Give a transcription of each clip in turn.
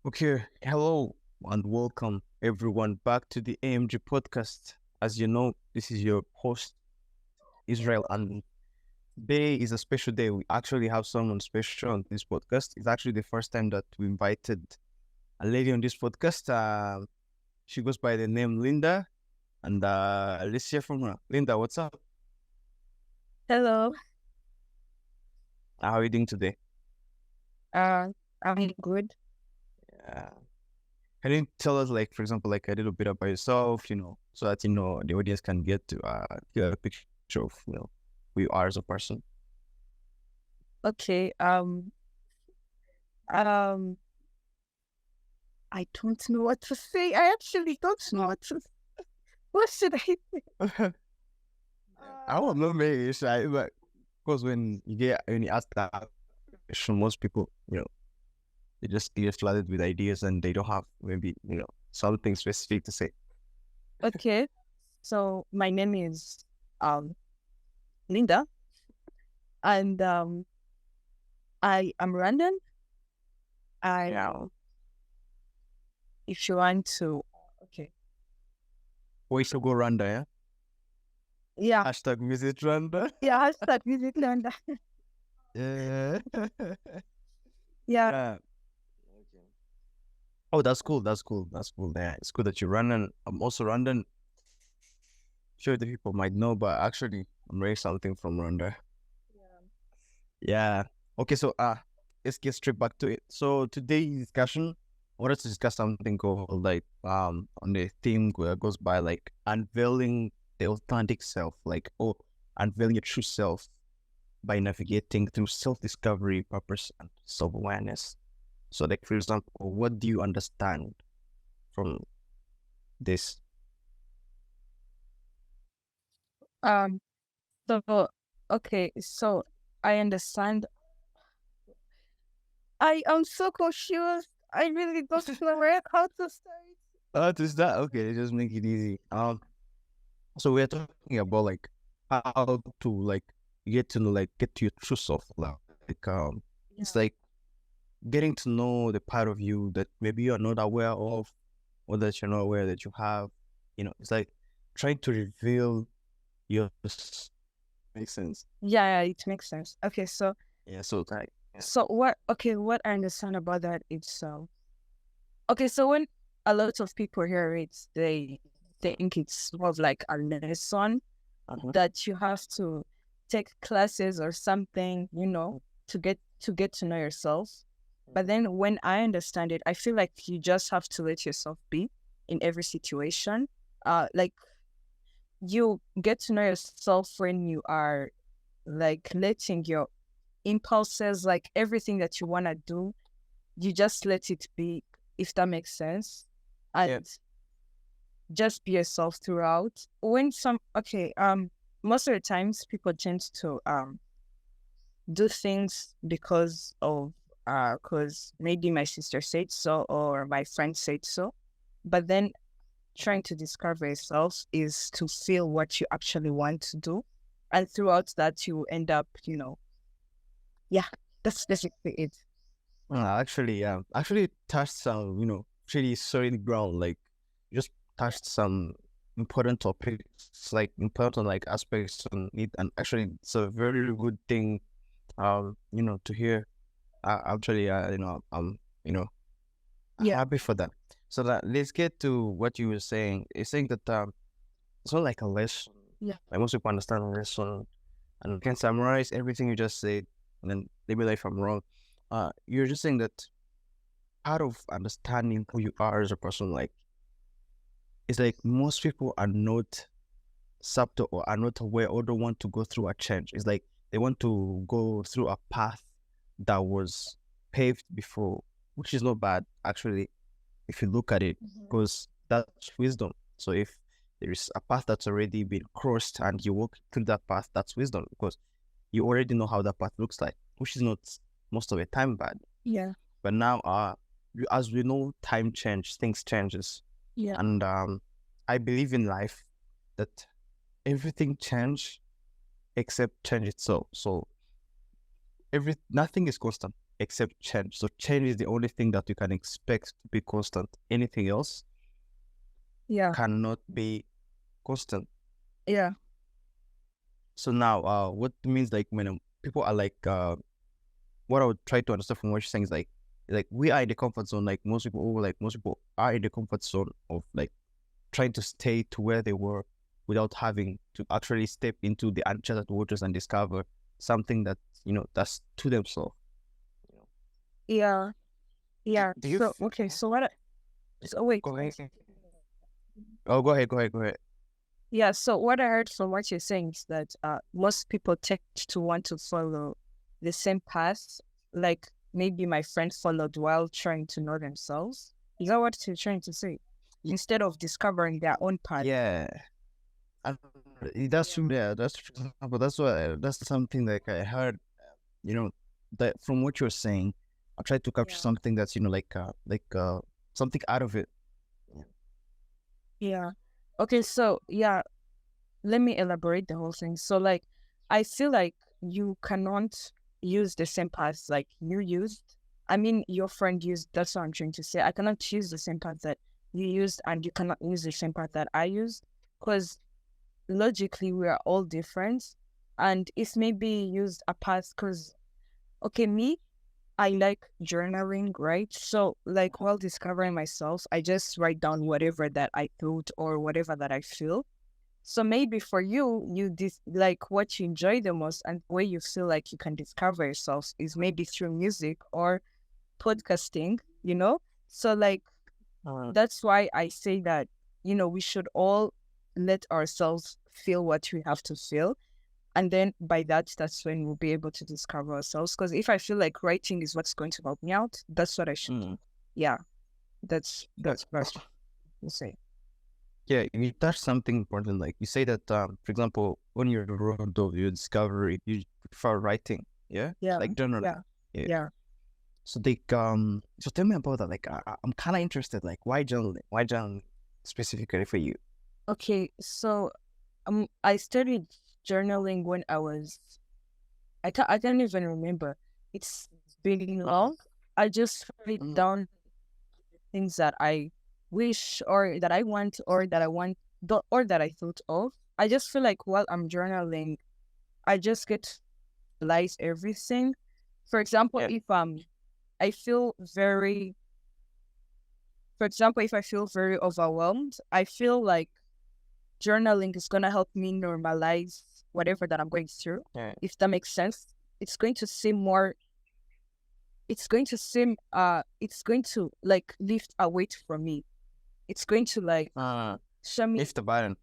Okay, hello and welcome everyone back to the AMG podcast. As you know, this is your host, Israel, and today is a special day. We actually have someone special on this podcast. It's actually the first time that we invited a lady on this podcast. She goes by the name Linda, and let's hear from her. Linda, what's up? Hello. How are you doing today? Uh, I'm good. Uh, can you tell us, like, for example, like a little bit about yourself, so that, the audience can get a picture of, who you are as a person? Okay. Um, I don't know what to say. I actually don't know what to. What should I say? I don't know, maybe it's shy, but because when you ask that question, most people, they just get flooded with ideas and they don't have maybe, something specific to say. Okay. So my name is Linda, and I am random. I Yeah. If you want to. Okay. Voice to go Randa, yeah? Yeah. Hashtag visit Randa. Yeah. Hashtag visit Linda. Yeah. Yeah. Yeah. Okay. Oh, that's cool. That's cool. That's cool. Yeah, it's good that you're running. I'm also running. Sure, the people might know, but actually, I'm raised something from Rwanda. Yeah. Okay, so let's get straight back to it. So today's discussion, I wanted to discuss something called like on the theme where it goes by like unveiling the authentic self, like unveiling your true self by navigating through self-discovery, purpose, and self-awareness. So, like for example, what do you understand from this? Um. So okay. So I understand. I am so confused. I really don't know how to start. Oh, is that okay? Just make it easy. So we're talking about like how to like get to your true self. It's like getting to know the part of you that maybe you're not aware of, or that you're not aware that you have. It's like trying to reveal your. Makes sense. Yeah, it makes sense. Okay, Yeah. So like. Yeah. so what? Okay, what I understand about that is okay. So when a lot of people hear it, they think it's more of like a lesson that you have to take classes or something, to get to know yourself. But then when I understand it, I feel like you just have to let yourself be in every situation. Like you get to know yourself when you are like letting your impulses, like everything that you want to do, you just let it be, if that makes sense. And Yeah. just be yourself throughout. Most of the times people tend to do things because maybe my sister said so or my friend said so. But then trying to discover yourself is to feel what you actually want to do. And throughout that, you end up, yeah, that's basically it. Actually touched some, pretty solid ground. Like, just touched some important topics, like important like aspects on it, and actually, it's a very good thing, to hear. Actually, Yeah. happy for that. So that let's get to what you were saying. You're saying that it's not like a lesson. Yeah. Like most people understand a lesson, and I can summarize everything you just said, and then maybe like if I'm wrong. You're just saying that part of understanding who you are as a person, like, it's like most people are not subtle or are not aware or don't want to go through a change. It's like they want to go through a path that was paved before, which is not bad actually if you look at it, because that's wisdom. So if there is a path that's already been crossed and you walk through that path, that's wisdom, because you already know how that path looks like, which is not most of the time bad. Yeah. But now, as we know, time changes, things changes, Yeah. and I believe in life that everything change except change itself. So nothing is constant. except change. So change is the only thing that you can expect to be constant. Anything else Yeah. cannot be constant. Yeah. So now, what means like when people are like, what I would try to understand from what you're saying is like we are in the comfort zone. Like most people are in the comfort zone of like trying to stay to where they were without having to actually step into the uncharted waters and discover something that that's to themselves. You know. Yeah. Yeah. Do you So okay. So what? So wait. go ahead? Oh, go ahead. Go ahead. Go ahead. Yeah. So what I heard from what you're saying is that most people tend to want to follow the same path, like maybe my friend followed while trying to know themselves. Is that what you're trying to say? Instead of discovering their own path. Yeah, and that's true. Yeah, that's true. But that's something like I heard. You know, that from what you're saying, I tried to capture Yeah. something that's something out of it. Yeah. Okay. So yeah, let me elaborate the whole thing. So like, I feel like you cannot use the same path like you used. I mean, your friend used. That's what I'm trying to say. I cannot use the same path that you used, and you cannot use the same path that I used, because logically we are all different, and it's maybe used a path because okay, me, I like journaling, right? So like while discovering myself, I just write down whatever that I thought or whatever that I feel. So maybe for you, like what you enjoy the most and where you feel like you can discover yourself is maybe through music or podcasting, you know? So like that's why I say that, we should all let ourselves feel what we have to feel. And then by that's when we'll be able to discover ourselves. Because if I feel like writing is what's going to help me out, that's what I should do. Mm. Yeah, that's Yeah, what I say. yeah, you touched something important. Like you say that, for example, when you're on the road of your discovery, you prefer writing, yeah, Yeah, like journaling. yeah, Yeah. yeah. So so tell me about that. Like, I'm kind of interested. Like, why journaling? Why journaling specifically for you? Okay, so I started journaling when I can't even remember. It's been long. I just write Mm. down things that I wish or that I want or that I want or that I thought of. I just feel like while I'm journaling, I just get to realize everything. For example, Yeah. if I feel very for example, if I feel very overwhelmed, I feel like journaling is gonna help me normalize whatever that I'm going through. Yeah. If that makes sense. It's going to seem more it's going to like lift a weight from me. It's going to like show me Lift the button.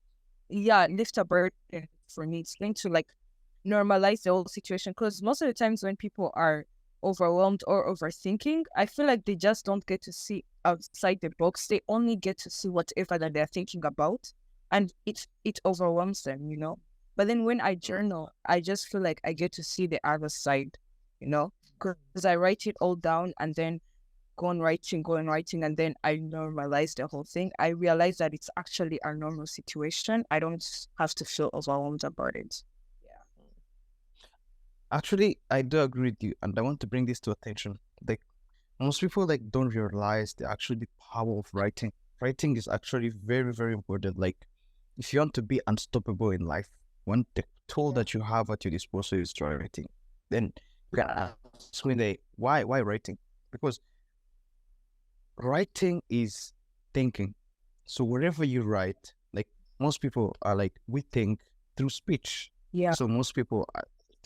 lift a burden for me. It's going to like normalize the whole situation. Because most of the times when people are overwhelmed or overthinking, I feel like they just don't get to see outside the box. They only get to see whatever that they're thinking about, and it overwhelms them. But then when I journal, I just feel like I get to see the other side, because I write it all down and then go on writing, and then I normalize the whole thing. I realize that it's actually a normal situation. I don't have to feel overwhelmed about it. Yeah. Actually, I do agree with you, and I want to bring this to attention. Like most people like don't realize the power of writing. Writing is actually very, very important. Like if you want to be unstoppable in life, the tool that you have at your disposal is writing. Then you can ask me why writing? Because writing is thinking. So wherever you write, like most people are like we think through speech. Yeah. So most people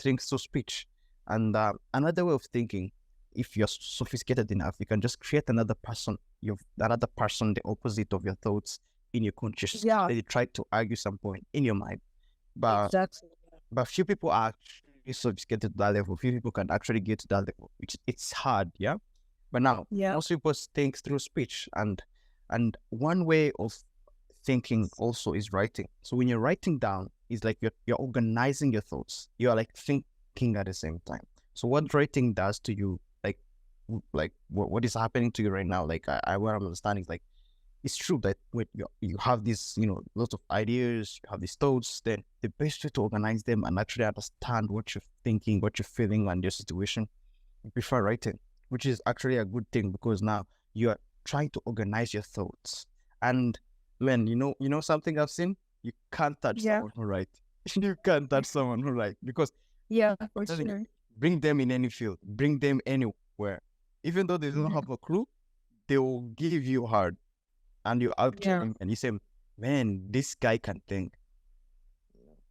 think through speech. And another way of thinking, if you're sophisticated enough, you can just create another person, the opposite of your thoughts in your conscious. Yeah. Then you try to argue some point in your mind. But Exactly. few people are actually sophisticated to that level. Few people can actually get to that level, which it's hard, yeah. But now Yeah. most people think through speech, and one way of thinking also is writing. So when you're writing down, it's like you're organizing your thoughts. You are like thinking at the same time. So what writing does to you, like what is happening to you right now, like what I'm understanding is like it's true that when you have these, lots of ideas, you have these thoughts, then the best way to organize them and actually understand what you're thinking, what you're feeling, and your situation, you prefer writing. which is actually a good thing because now you are trying to organize your thoughts. And man, you know something I've seen? You can't touch Yeah. someone who write. You can't touch someone who write because Yeah, for telling you, sure. bring them in any field, bring them anywhere. Even though they don't have a clue, they will give you hard. And you out Yeah. and you say, man, this guy can think.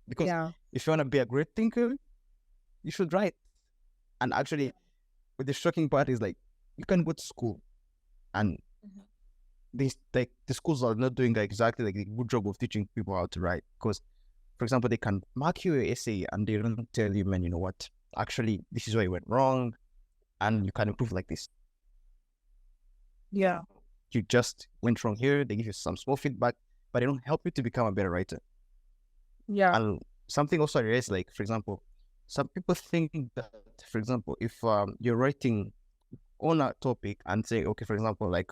Because Yeah. if you want to be a great thinker, you should write. And actually, with the shocking part is like, you can go to school and these like the schools are not doing exactly like a good job of teaching people how to write. Because, for example, they can mark you your essay and they don't tell you, man, you know what? Actually, this is where you went wrong, and you can improve like this. Yeah. You just went wrong here. They give you some small feedback, but they don't help you to become a better writer. Yeah. And something also is like, for example, some people think that, for example, if you're writing on a topic and say, okay, for example, like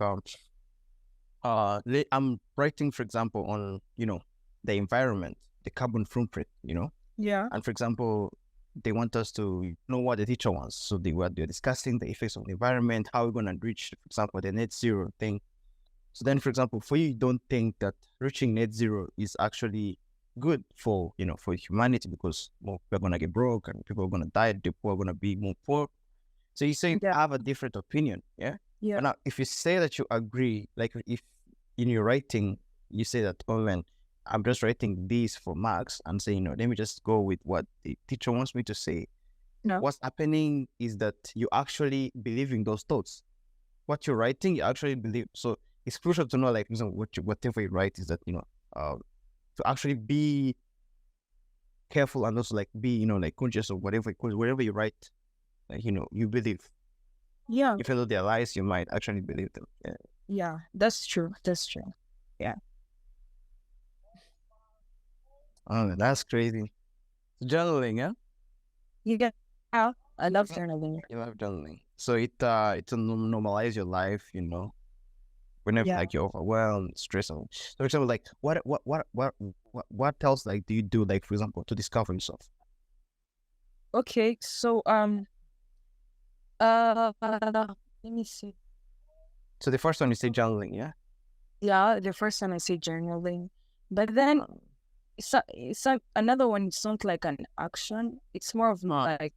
I'm writing, for example, on the environment, the carbon footprint, Yeah. and for example, they want us to know what the teacher wants. So they're discussing the effects of the environment, how we're gonna reach, for example, the net zero thing. So then, for example, for you don't think that reaching net zero is actually good for for humanity because more people are gonna get broke and people are gonna die, the poor are gonna be more poor. So you say you Yeah. have a different opinion, yeah? Yeah. But now if you say that you agree, like if in your writing you say that, oh man, I'm just writing this for marks and say, let me just go with what the teacher wants me to say. No. What's happening is that you actually believe in those thoughts. What you're writing, you actually believe. So it's crucial to know, like, whatever you write is that, to actually be careful and also like be, like conscious of whatever, because whatever you write, like, you believe. Yeah. Even though they're lies, you might actually believe them. Yeah. Yeah. That's true. That's true. Yeah. Oh, that's crazy. Journaling, yeah? You get out. I love journaling. You love journaling. So it normalize your life, whenever Yeah. like you're overwhelmed, stressed. So for example, like what else like do you do, like for example, to discover yourself? Okay. So let me see. So the first one you say journaling, yeah? Yeah, the first time I say journaling, but then another one. It's not like an action. It's more of like,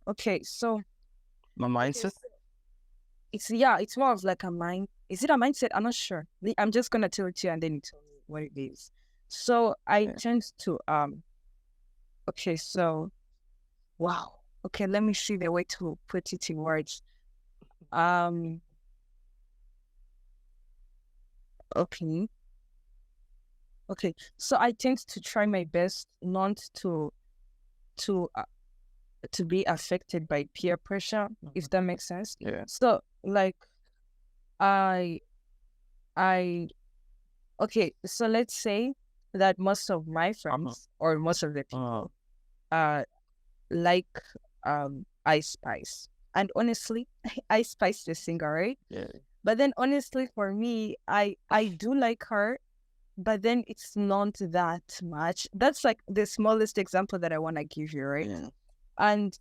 okay, so My mindset? it's more of like a mind. Is it a mindset? I'm not sure. I'm just gonna tell it to you and then you tell me what it is. So I tend to okay, so wow. Okay, let me see the way to put it in words. Okay. Okay. So I tend to try my best not to uh, to be affected by peer pressure, if that makes sense. Yeah. So like I I okay, so let's say that most of my friends or most of the people like Ice Spice. And honestly, Ice Spice the singer, right? Yeah. But then honestly for me, I do like her, but then it's not that much. That's like the smallest example that I want to give you, right? Yeah. And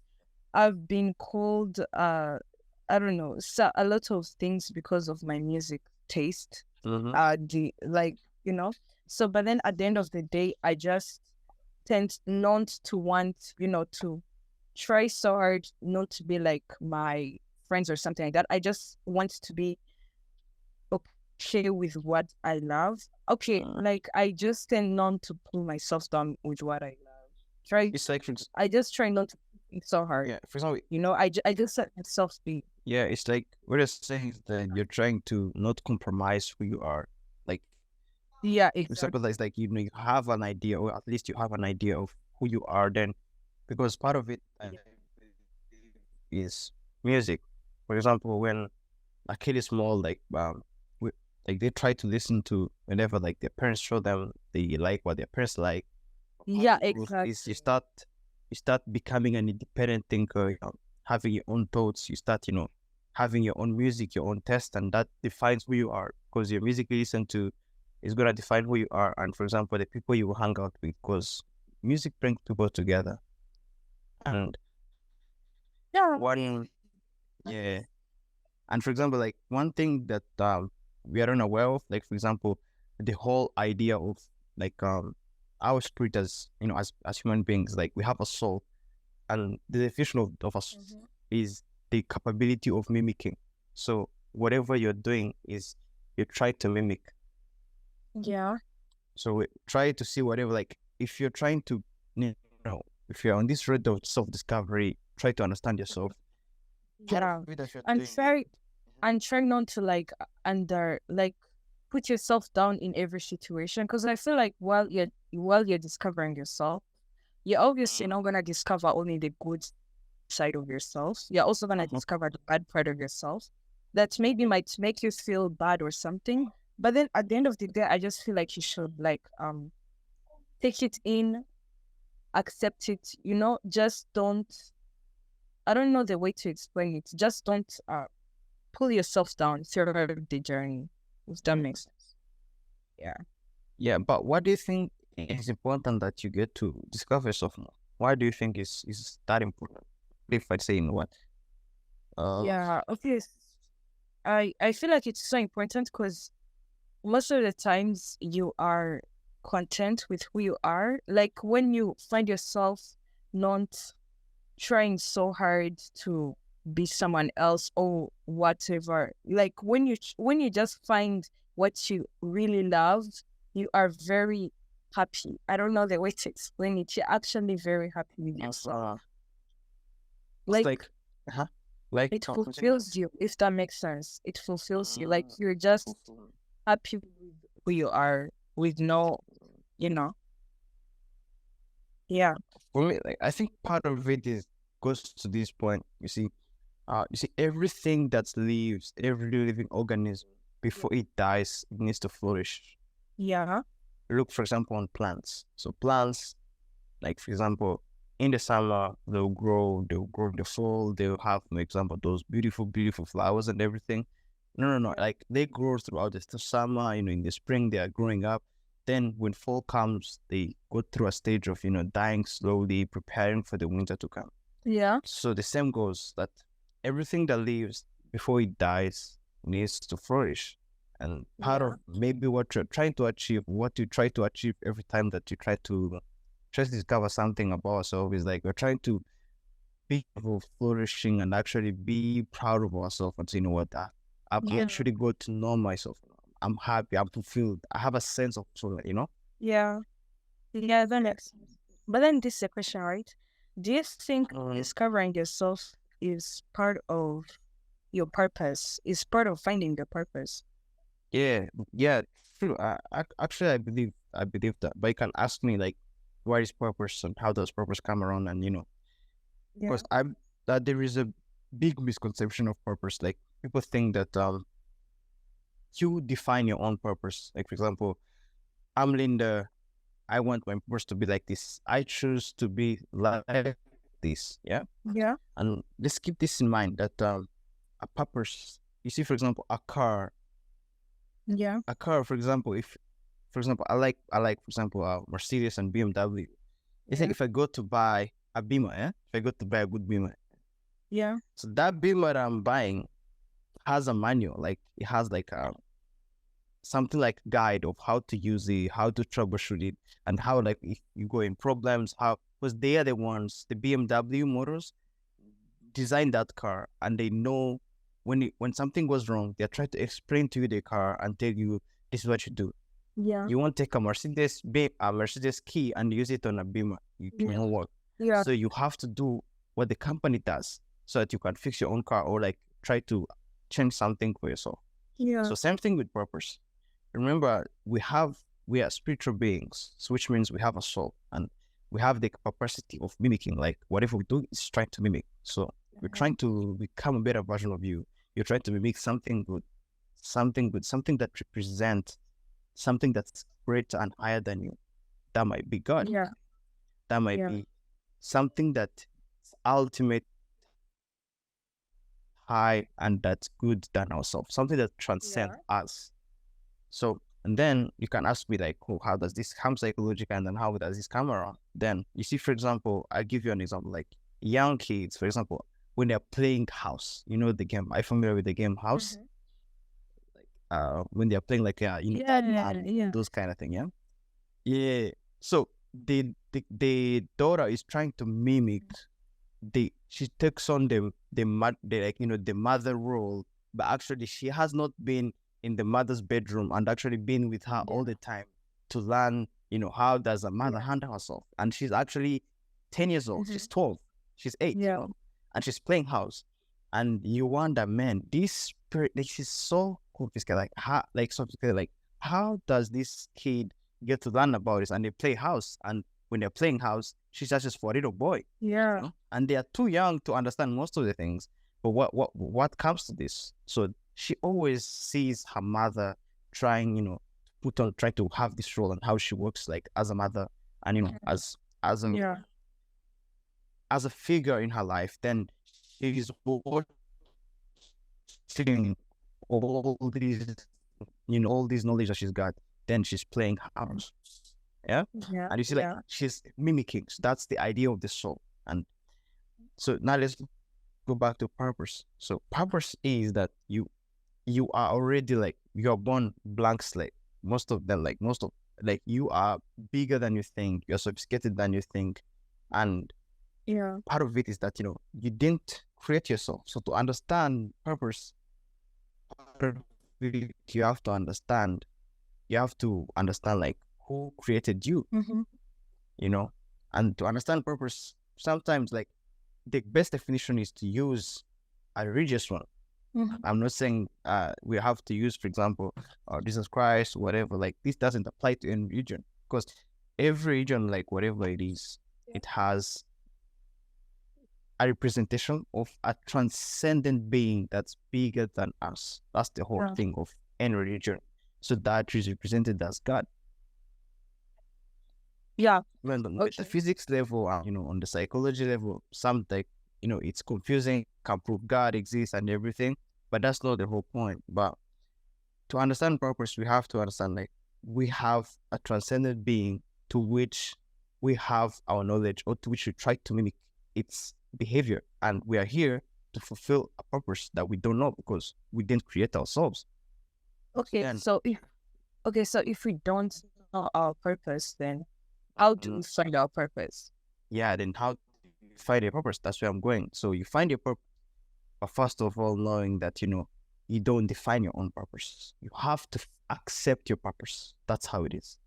I've been called I don't know, so a lot of things because of my music taste. So but then at the end of the day, I just tend not to want, to try so hard not to be like my friends or something like that. I just want to be okay with what I love. Okay, like I just tend not to pull myself down with what I love. It's like I just try not to think so hard. Yeah, for example, I just let myself be. Yeah, it's like we're just saying that you're trying to not compromise who you are. Like, Yeah, for exactly. example, it's like you have an idea, or at least you have an idea of who you are. Then, because part of it is music. For example, when a kid is small, like they try to listen to whenever like their parents show them they like what their parents like. Yeah, Is exactly. you start becoming an independent thinker, having your own thoughts. You start, having your own music, your own taste, and that defines who you are. Because your music you listen to is gonna define who you are. And for example, the people you will hang out with, because music brings people together. And Yeah. one Yeah. And for example, like one thing that we are unaware of, like for example, the whole idea of like our spirit as as human beings, like we have a soul, and the definition of us Mhm. is the capability of mimicking. So whatever you're doing is you try to mimic. Yeah. So we try to see whatever, like if you're trying to, if you're on this road of self-discovery, try to understand yourself. Part of Yeah. it that you're And doing is, try and try not to like like put yourself down in every situation, because I feel like while you're discovering yourself, you're obviously not gonna discover only the good side of yourself. You're also gonna Mhm. discover the bad part of yourself that maybe might make you feel bad or something. But then at the end of the day, I just feel like you should like take it in, accept it, just don't, I don't know the way to explain it. Just don't pull yourself down throughout the journey, if that makes sense. Yeah. Yeah, but what do you think is important that you get to discover yourself more? Why do you think is that important? If I say in what? Uh, Yeah. Okay. I feel like it's so important because most of the times you are content with who you are. Like when you find yourself not trying so hard to be someone else or whatever, like when you just find what you really love, you are very happy. I don't know the way to explain it. You're actually very happy with it's, yourself. uh, it's Like like, huh? Like, it continue. fulfills you, if that makes sense. It fulfills you. Like Mm, you're just fulfillment. happy with who you are with no, you know. Yeah. For me, like I think part of it is goes to this point. You see, everything that lives, every living organism, before it dies, it needs to flourish. Yeah. Look, for example, on plants. So plants, like for example, in the summer they'll grow in the fall, they'll have, for example, those beautiful, beautiful flowers and everything. No. Yeah. Like they grow throughout the summer, in the spring they are growing up. Then when fall comes, they go through a stage of, dying slowly, preparing for the winter to come. Yeah. So the same goes that everything that lives before it dies needs to flourish. And part Yeah. of maybe what you're trying to achieve, what you try to achieve every time that you try to discover something about ourselves is like we're trying to be flourishing and actually be proud of ourselves and say, you know what, I've Yeah. actually got to know myself. I'm happy, I'm fulfilled, I have a sense of fulfillment. Yeah. Yeah, that makes sense. But then this is a question, right? Do you think Mm, discovering yourself is part of your purpose? Is part of finding the purpose? yeah, yeah, true. Actually, I believe that. But you can ask me like, what is purpose and how does purpose come around? And Yeah. because I'm that there is a big misconception of purpose. Like people think that you define your own purpose. Like for example, I'm Linda. I want my purpose to be like this. I choose to be like this. Yeah, Yeah. and let's keep this in mind that a purpose. You see, for example, Yeah. a car. For example, if for example, I like for example, Mercedes and BMW. It's like Yeah. if I go to buy a Beamer, if I go to buy a good Beamer, Yeah. so that Beamer that I'm buying has a manual, like it has like something like guide of how to use it, how to troubleshoot it, and how like if you go in problems, how because they are the ones, the BMW motors design that car, and they know when something goes wrong, they're trying to explain to you the car and tell you this is what you do. Yeah. You won't take a Mercedes key and use it on a Beamer. It Yeah. won't work. Yeah. So you have to do what the company does so that you can fix your own car or like try to change something for yourself. Yeah. So same thing with purpose. Remember, we are spiritual beings, so which means we have a soul and we have the capacity of mimicking. Like whatever we do is trying to mimic. So we're trying to become a better version of you. You're trying to mimic something good, something that represents something that's greater and higher than you. That might be God. Yeah. That might Yeah. be something that's ultimate, high, and that's good than ourselves. Something that transcends Yeah. us. So, and then you can ask me like, oh, how does this come psychological, and then how does this come around? Then you see, for example, I give you an example, like young kids, for example, when they're playing house. You know the game. Are you familiar with the game house? When they're playing like Yeah. those kind of thing. Yeah. Yeah. So the daughter is trying to mimic she takes on the mother role, but actually she has not been in the mother's bedroom and actually been with her all the time to learn, how does a mother handle herself. And she's actually 10 years old. She's 12. She's 8. Yeah. And she's playing house. And you wonder, man, this spirit, like, she's so confused. How does this kid get to learn about this? And they play house. And when they're playing house, she's just for a little boy. Yeah. And they are too young to understand most of the things. But what comes to this? So she always sees her mother trying, try to have this role and how she works like as a mother and as a figure in her life. Then she's watching all these knowledge that she's got. Then she's playing house. Yeah. And you see, like, she's mimicking. So that's the idea of the soul. And so now let's go back to purpose. So purpose is that you are already, like, you're born blank slate. Most of you are bigger than you think. You're sophisticated than you think. And part of it is that, you didn't create yourself. So to understand purpose, you have to understand like who created you, and to understand purpose, sometimes, like, the best definition is to use a religious one. I'm not saying we have to use, for example, Jesus Christ, whatever. Like, this doesn't apply to any religion, because every religion, like, whatever it is, it has a representation of a transcendent being that's bigger than us. That's the whole thing of any religion. So that is represented as God. Yeah. Well, on the physics level, on the psychology level, some, like, it's confusing, can prove God exists and everything, but that's not the whole point. But to understand purpose, we have to understand, like, we have a transcendent being to which we have our knowledge, or to which we try to mimic its behavior, and we are here to fulfill a purpose that we don't know because we didn't create ourselves. So if we don't know our purpose, then how do we find our purpose? Yeah, then how do you find a purpose? That's where I'm going. So you find your purpose, but first of all, knowing that, you don't define your own purpose. You have to accept your purpose. That's how it is.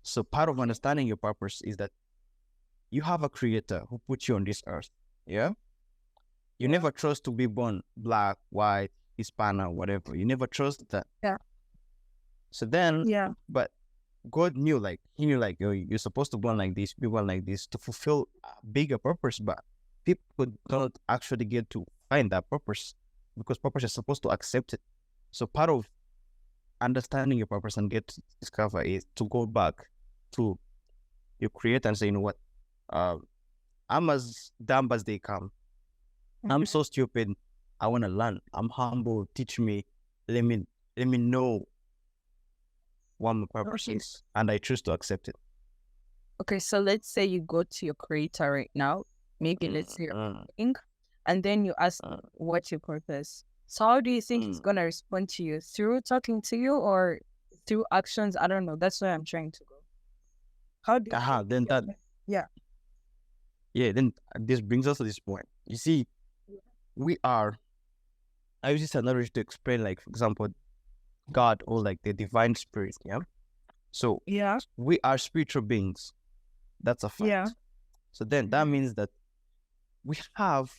So part of understanding your purpose is that you have a creator who put you on this earth. Yeah? You never chose to be born black, white, Hispanic, whatever. You never chose that. Yeah. So then, but God knew, like, he knew, like, you're supposed to be born like this, be born like this to fulfill a bigger purpose, but people don't actually get to find that purpose because purpose is supposed to accept it. So part of understanding your purpose and get to discover is to go back to your creator and say, you know what, I'm as dumb as they come. I'm so stupid. I want to learn. I'm humble. Teach me. Let me know what my purpose is, and I choose to accept it. Okay, so let's say you go to your creator right now. Maybe let's say you're ink, and then you ask what's your purpose. So how do you think he's gonna respond to you? Through talking to you or through actions? I don't know. That's where I'm trying to go. How do you then that then this brings us to this point. You see, I use this analogy to explain, like, for example, God, or like the divine spirit. So we are spiritual beings. That's a fact. So then that means that we have,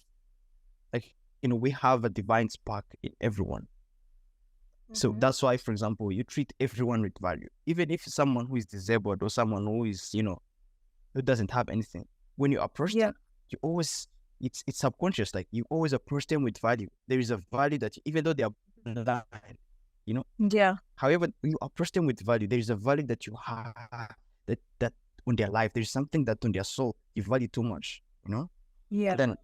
like, we have a divine spark in everyone. So that's why, for example, you treat everyone with value, even if someone who is disabled or someone who is, who doesn't have anything. When you approach them, you always, it's subconscious, like, you always approach them with value. There is a value that, even though they are blind, however, you approach them with value. There is a value that you have that on their life. There's something that on their soul you value too much, And then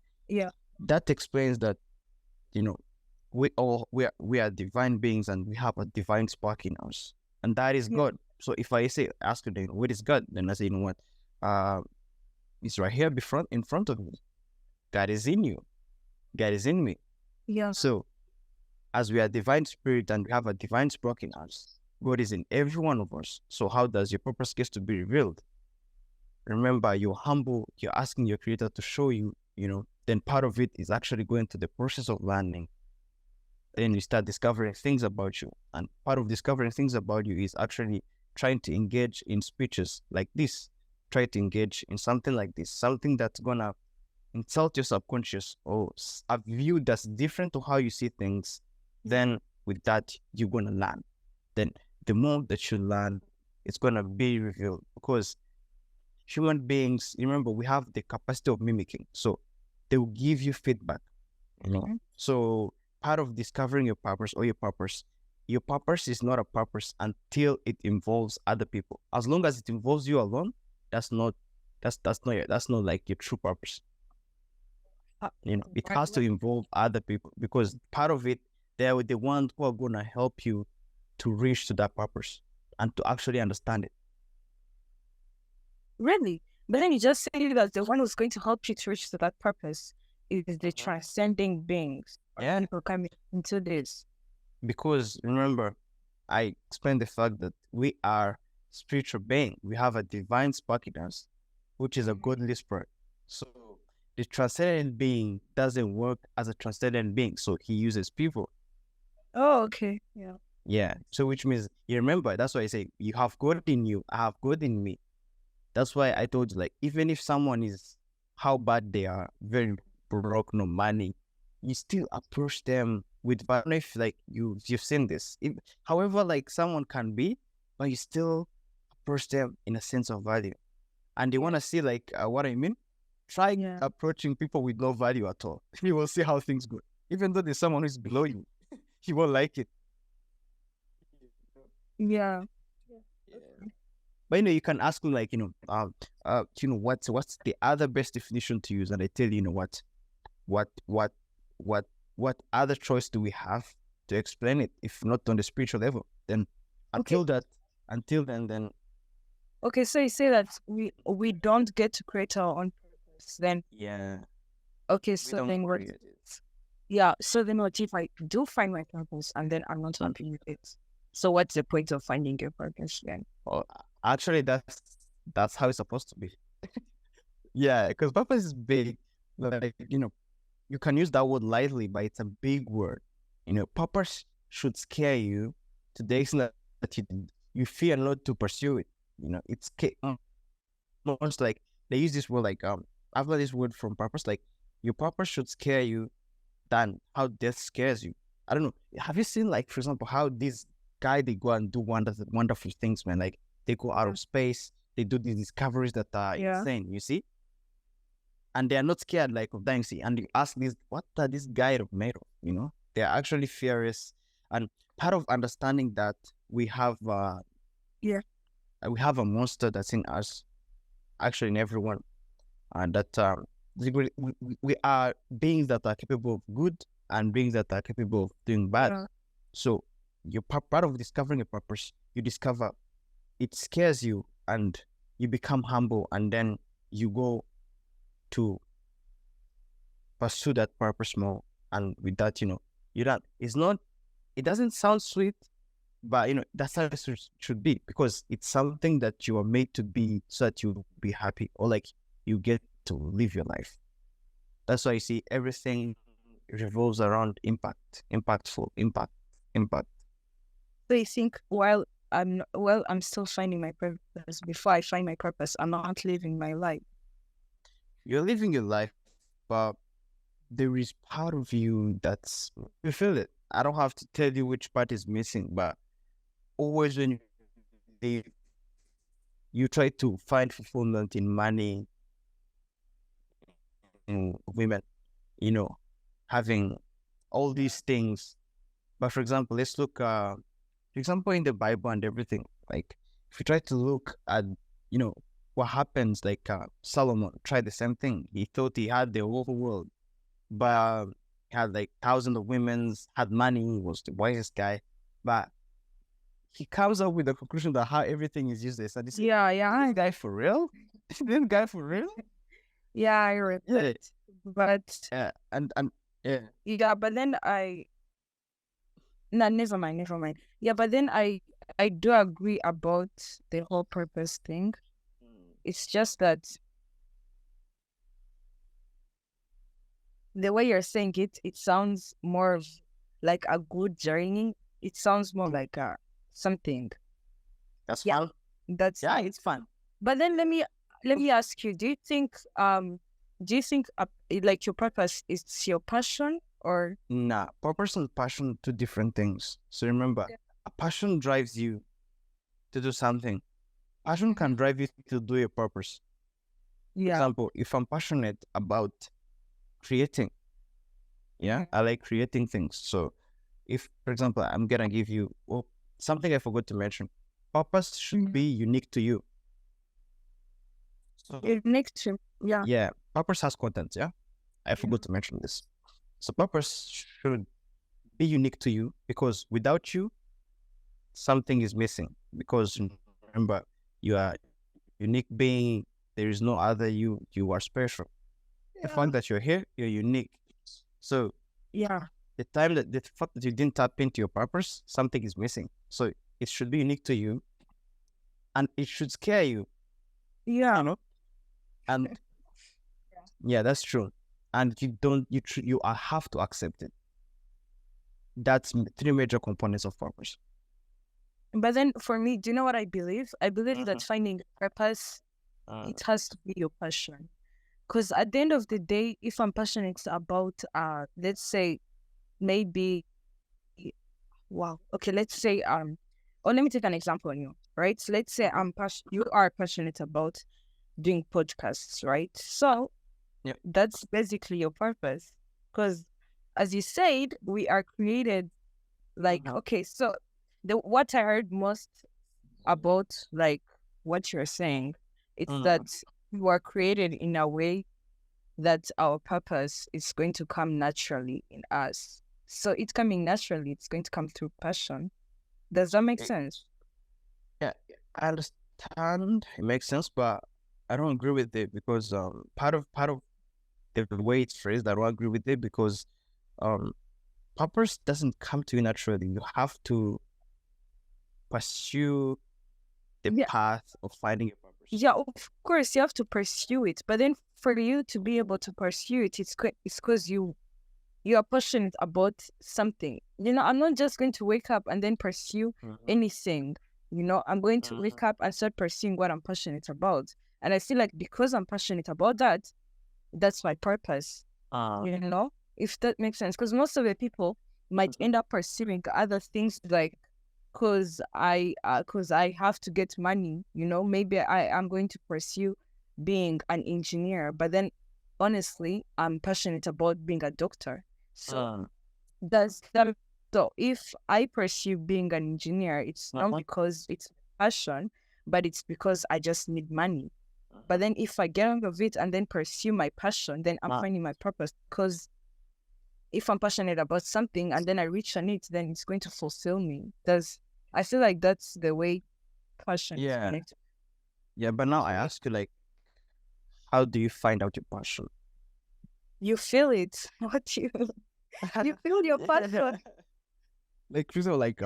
that explains that, we are divine beings and we have a divine spark in us, and that is God. So if I ask you, then what is God? Then I say, you know what? It's right here in front of me. God is in you. God is in me. Yeah. So as we are divine spirit and we have a divine spark in us, God is in every one of us. So how does your purpose get to be revealed? Remember, you're humble, you're asking your creator to show you, then part of it is actually going to the process of learning. Then you start discovering things about you. And part of discovering things about you is actually trying to engage in speeches like this. Try to engage in something like this, something that's gonna insult your subconscious or a view that's different to how you see things. Then with that, you're gonna learn. Then the more that you learn, it's gonna be revealed, because human beings, remember, we have the capacity of mimicking. So they will give you feedback. So part of discovering your purpose your purpose is not a purpose until it involves other people. As long as it involves you alone, that's not like your true purpose. It has to involve other people, because part of it, they're the ones who are gonna help you to reach to that purpose and to actually understand it. Really? But then you just say that the one who's going to help you to reach to that purpose is the transcending beings. Yeah. People coming into this. Because remember, I explained the fact that we are spiritual being. We have a divine spark in us, which is a godly spirit. So the transcendent being doesn't work as a transcendent being. So he uses people. Oh, okay. Yeah. Yeah. So which means, you remember, that's why I say you have God in you, I have God in me. That's why I told you, like, even if someone is, how bad they are, very broke, no money, you still approach them with, I don't know if like you've seen this. However, like someone can be, but you still approach them in a sense of value. And they want to see like what I mean? Try approaching people with no value at all. You will see how things go. Even though there's someone who's below you, he won't like it. Yeah. But you can ask me like, what's the other best definition to use? And I tell you, what other choice do we have to explain it, if not on the spiritual level? Then until then. Okay, so you say that we don't get to create our own purpose. Then okay, so then what? Yeah, so then what if I do find my purpose and then I'm not happy with it? So what's the point of finding your purpose then? Well, actually, that's how it's supposed to be. Yeah, because purpose is big. Like, you can use that word lightly, but it's a big word. Purpose should scare you to the extent that you fear not to pursue it. It's almost like they use this word like I've got this word from purpose, like your purpose should scare you than how death scares you. I don't know. Have you seen, like, for example, how this guy, they go and do wonderful things, man? Like they go out of space, they do these discoveries that are insane, you see? And they are not scared like of dying. See, and you ask this, what are this guy made of? They're actually furious. And part of understanding that we have we have a monster that's in us, actually in everyone, and that we are beings that are capable of good and beings that are capable of doing bad. So you're part of discovering a purpose. You discover it scares you and you become humble, and then you go to pursue that purpose more. And with that, it doesn't sound sweet, but that's how it should be, because it's something that you are made to be, so that you'll be happy, or like you get to live your life. That's why you see everything revolves around impact. So you think while I'm still finding my purpose, before I find my purpose, I'm not living my life? You're living your life, but there is part of you that's, you feel it. I don't have to tell you which part is missing, but always when you try to find fulfillment in money, in women, having all these things. But for example, let's look, for example, in the Bible and everything, like if you try to look at, what happens, like Solomon tried the same thing. He thought he had the whole world, but he had like thousands of women, had money, he was the wisest guy, but he comes up with the conclusion that how everything is useless. And this guy for real? This guy for real? Yeah, I read it. But and Yeah, but then no, never mind. Yeah, but then I do agree about the whole purpose thing. It's just that the way you're saying it, it sounds more of like a good journey. It sounds more like something. That's Yeah, fun. that's Yeah, it's fun. But then let me ask you, do you think like your purpose is your passion or Nah, purpose and passion, two different things. So remember, a passion drives you to do something. Passion can drive you to do a purpose. For yeah. example, if I'm passionate about creating, yeah, I like creating things. So if, for example, I'm gonna give you something I forgot to mention, purpose should be unique to you. So It next to yeah. yeah, purpose has content. Yeah, I forgot to mention this. So purpose should be unique to you because without you, something is missing. Because remember, you are unique being. There is no other you. You are special. The fact that you're here, you're unique. So Yeah. the fact that you didn't tap into your purpose, something is missing. So it should be unique to you, and it should scare you. Yeah. You know, and yeah, that's true. And you don't you have to accept it. That's three major components of purpose. But then for me, do you know what I believe? I believe that finding purpose, it has to be your passion. Because at the end of the day, if I'm passionate about let's say maybe wow, okay, let's say or let me take an example on you, right? So let's say you are passionate about doing podcasts, right? So Yep. that's basically your purpose. Because as you said, we are created like okay, so what I heard most about like what you're saying, it's that we are created in a way that our purpose is going to come naturally in us. So it's coming naturally, it's going to come through passion. Does that make sense? Yeah, I understand. It makes sense, but I don't agree with it because part of the way it's phrased, I don't agree with it because um purpose doesn't come to you naturally. You have to pursue the Yeah. path of finding your purpose. Yeah, of course you have to pursue it, but then for you to be able to pursue it, it's because you are passionate about something. You know, I'm not just going to wake up and then pursue anything. You know, I'm going to wake up and start pursuing what I'm passionate about. And I feel like because I'm passionate about that, that's my purpose. You know, if that makes sense. Because most of the people might end up pursuing other things like cause I have to get money, you know, maybe I am going to pursue being an engineer, but then honestly, I'm passionate about being a doctor. So does that so if I pursue being an engineer, it's not because it's passion, but it's because I just need money. But then if I get out of it and then pursue my passion, then I'm finding my purpose. Because if I'm passionate about something and then I reach on it, then it's going to fulfill me. I feel like that's the way passion is Yeah. connected. Yeah, but now I ask you, like, how do you find out your passion? You feel it. What you feel your passion. Like, you know, like,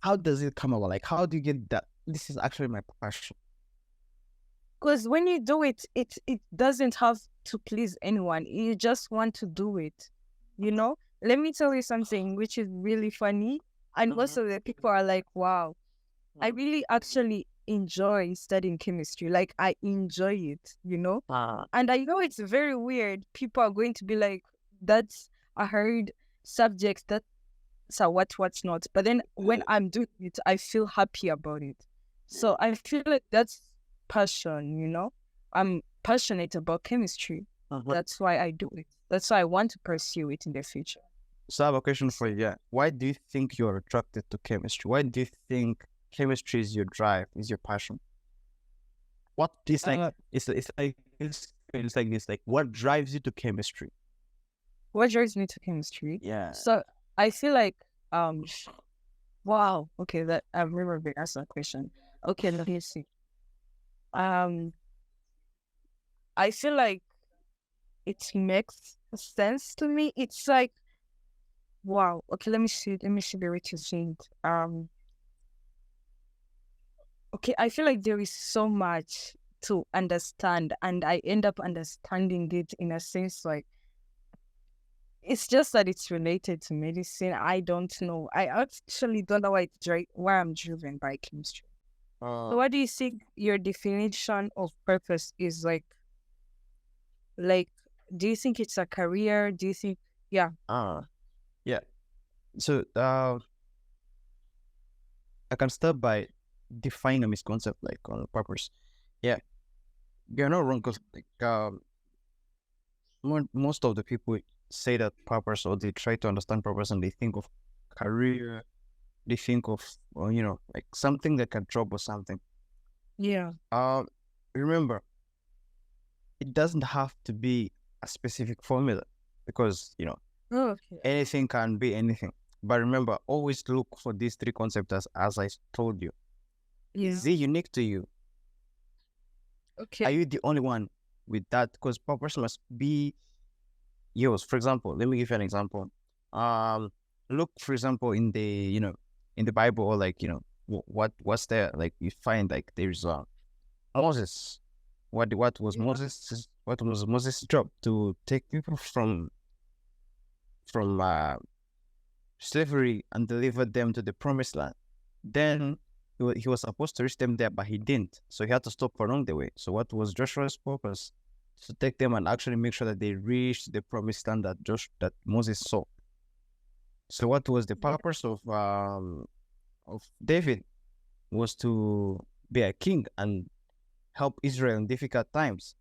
how does it come about? Like, how do you get that? This is actually my passion. Because when you do it, it doesn't have to please anyone. You just want to do it. You know? Let me tell you something which is really funny. And most of the people are like, wow, I really actually enjoy studying chemistry. Like I enjoy it, you know? And I know it's very weird. People are going to be like, that's a hard subject, that's a what's not. But then when I'm doing it, I feel happy about it. So I feel like that's passion, you know? I'm passionate about chemistry. That's why I do it. That's why I want to pursue it in the future. So I have a question for you. Yeah. Why do you think you're attracted to chemistry? Why do you think chemistry is your drive, is your passion? What is like it's like this, like what drives you to chemistry? What drives me to chemistry? Yeah. So I feel like wow, okay, that I've never been asked that question. Okay, let me see. Um I feel like it makes sense to me. It's like, wow. Okay, let me see the way to say it. Okay, I feel like there is so much to understand, and I end up understanding it in a sense like it's just that it's related to medicine. I don't know. I actually don't know why I'm driven by chemistry. So, Uh, what do you think your definition of purpose is like? Like, do you think it's a career? Do you think, yeah, uh, yeah. So I can start by defining a misconcept like on purpose. Yeah, you're not wrong because like most of the people say that purpose or they try to understand purpose and they think of career, they think of like something like a job or something. yeah, Uh, remember, it doesn't have to be a specific formula because oh, okay, anything can be anything. But remember, always look for these three concepts as I told you. yeah, Is it unique to you? Are okay, you the only one with that? Because purpose must be yours. For example, let me give you an example. Um, look, for example, in the in the Bible or like what's there? Like you find like there's Moses. yeah, What was Moses' job to take people from slavery and deliver them to the promised land. Then he was supposed to reach them there, but he didn't. So he had to stop along the way. So what was Joshua's purpose? To take them and actually make sure that they reached the promised land that Moses saw. So what was the yeah, purpose of David was to be a king and help Israel in difficult times.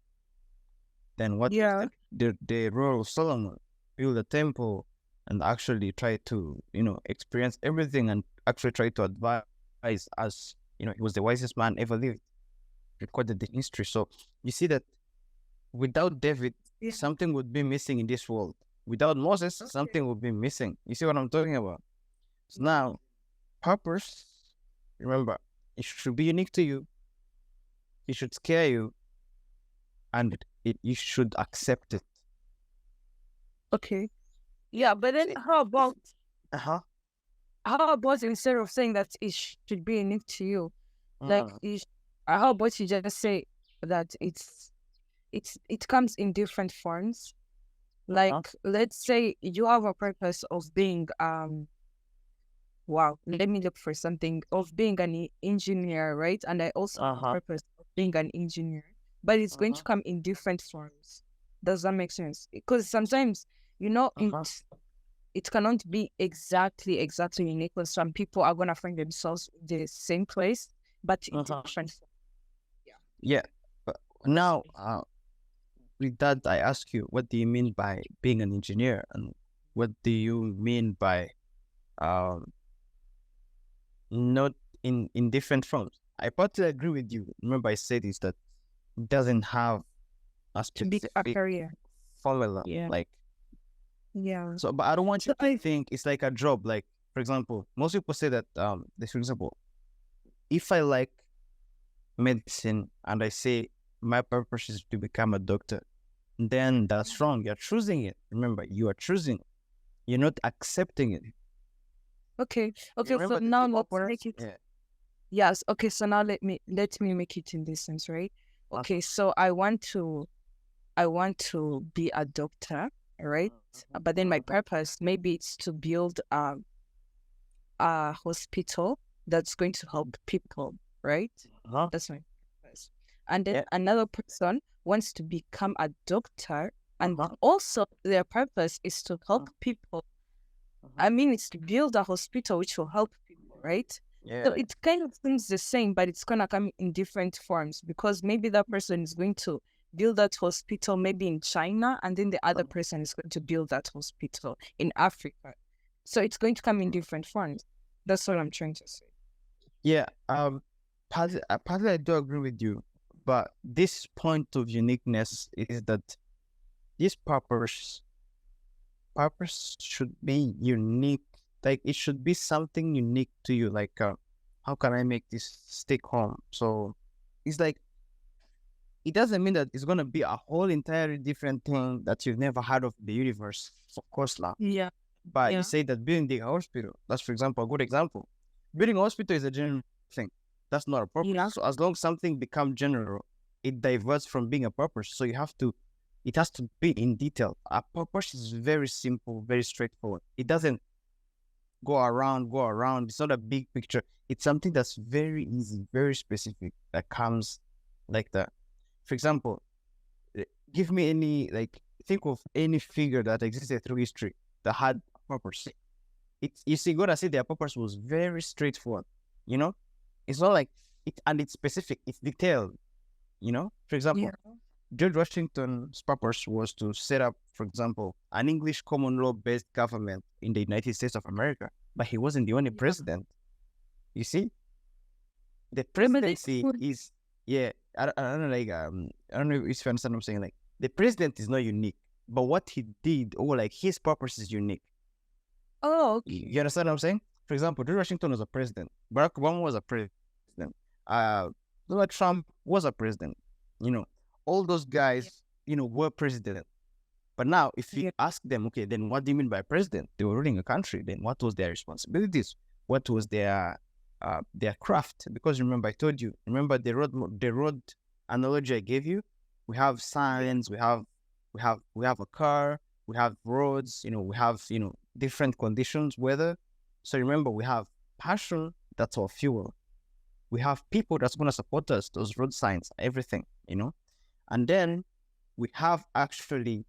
Then what was yeah, the role of Solomon? Build a temple and actually try to experience everything and actually try to advise as he was the wisest man ever lived, recorded in history. So you see that without David, yeah, something would be missing in this world. Without Moses, okay, something would be missing. You see what I'm talking about? So now, purpose, remember, it should be unique to you. It should scare you, and you should accept it. okay, yeah. But then, Uh huh. how about instead of saying that it should be unique to you, like, Uh how about you just say that it comes in different forms? huh. Like, let's say you have a purpose of being wow, let me look for something of being an engineer, right? And I also Uh have a huh. purpose of being an engineer, but it's Uh going to huh. come in different forms. Does that make sense? Because sometimes, Uh huh. it cannot be exactly unique. Because some people are gonna find themselves in the same place, but in Uh huh. different form. Yeah. Yeah. But now, with that, I ask you, what do you mean by being an engineer, and what do you mean by um not in different forms? I partly agree with you. Remember, I said is that it doesn't have a To be a specific career. formula, Yeah. like Yeah. so. But I don't want you So to think it's like a job. Like, for example, most people say that this, for example, if I like medicine and I say my purpose is to become a doctor, then that's wrong. You're choosing it. Remember, you are choosing. You're not accepting it. okay. Okay, so Remember, now the let's purpose. make it. Yeah. Yes. Okay. So now let me make it in this sense, right? Uh-huh. Okay. So I want to be a doctor, right? But then my Uh-huh. purpose maybe it's to build a hospital that's going to help people, right? Uh-huh. That's my purpose. And then Yeah. another person wants to become a doctor, and Uh-huh. also their purpose is to help people. Uh-huh. I mean, it's to build a hospital which will help people, right? So Yeah. it kind of seems the same, but it's gonna come in different forms because maybe that person is going to build that hospital maybe in China, and then the other person is going to build that hospital in Africa. So it's going to come in different forms. That's what I'm trying to say. Yeah. Partly I do agree with you, but this point of uniqueness is that this purpose should be unique. Like it should be something unique to you. Like how can I make this stick home? So it's like it doesn't mean that it's gonna be a whole entirely different thing that you've never heard of in the universe. Of course, not. Yeah. But you Yeah. say that building a hospital, that's for example a good example. Building a hospital is a general thing. That's not a purpose. Yeah. So as long as something becomes general, it diverts from being a purpose. So it has to be in detail. A purpose is very simple, very straightforward. It doesn't go around, go around. It's not a big picture. It's something that's very easy, very specific, that comes like that. For example, give me any, like, think of any figure that existed through history that had a purpose. It's, you see, gotta say their purpose was very straightforward. You know, it's not like it, and it's specific. It's detailed. You know, for example, Yeah. George Washington's purpose was to set up, for example, an English common law based government in the United States of America. But he wasn't the only Yeah. president. You see, the Yeah, but presidency is, yeah. I don't know, like I don't know if you understand what I'm saying. Like the president is not unique, but what he did, or like his purpose, is unique. oh, You understand what I'm saying? For example, George Washington was a president. Barack Obama was a president. Uh, Donald Trump was a president. You know, all those guys, you know, were president. But now, if you Yeah. ask them, okay, then what do you mean by president? They were ruling a country. Then what was their responsibilities? What was their craft? Because remember, I told you. Remember the road analogy I gave you. We have signs. We have a car. We have roads. You know, we have different conditions, weather. So remember, we have passion. That's our fuel. We have people that's gonna support us. Those road signs, everything. And then we have actually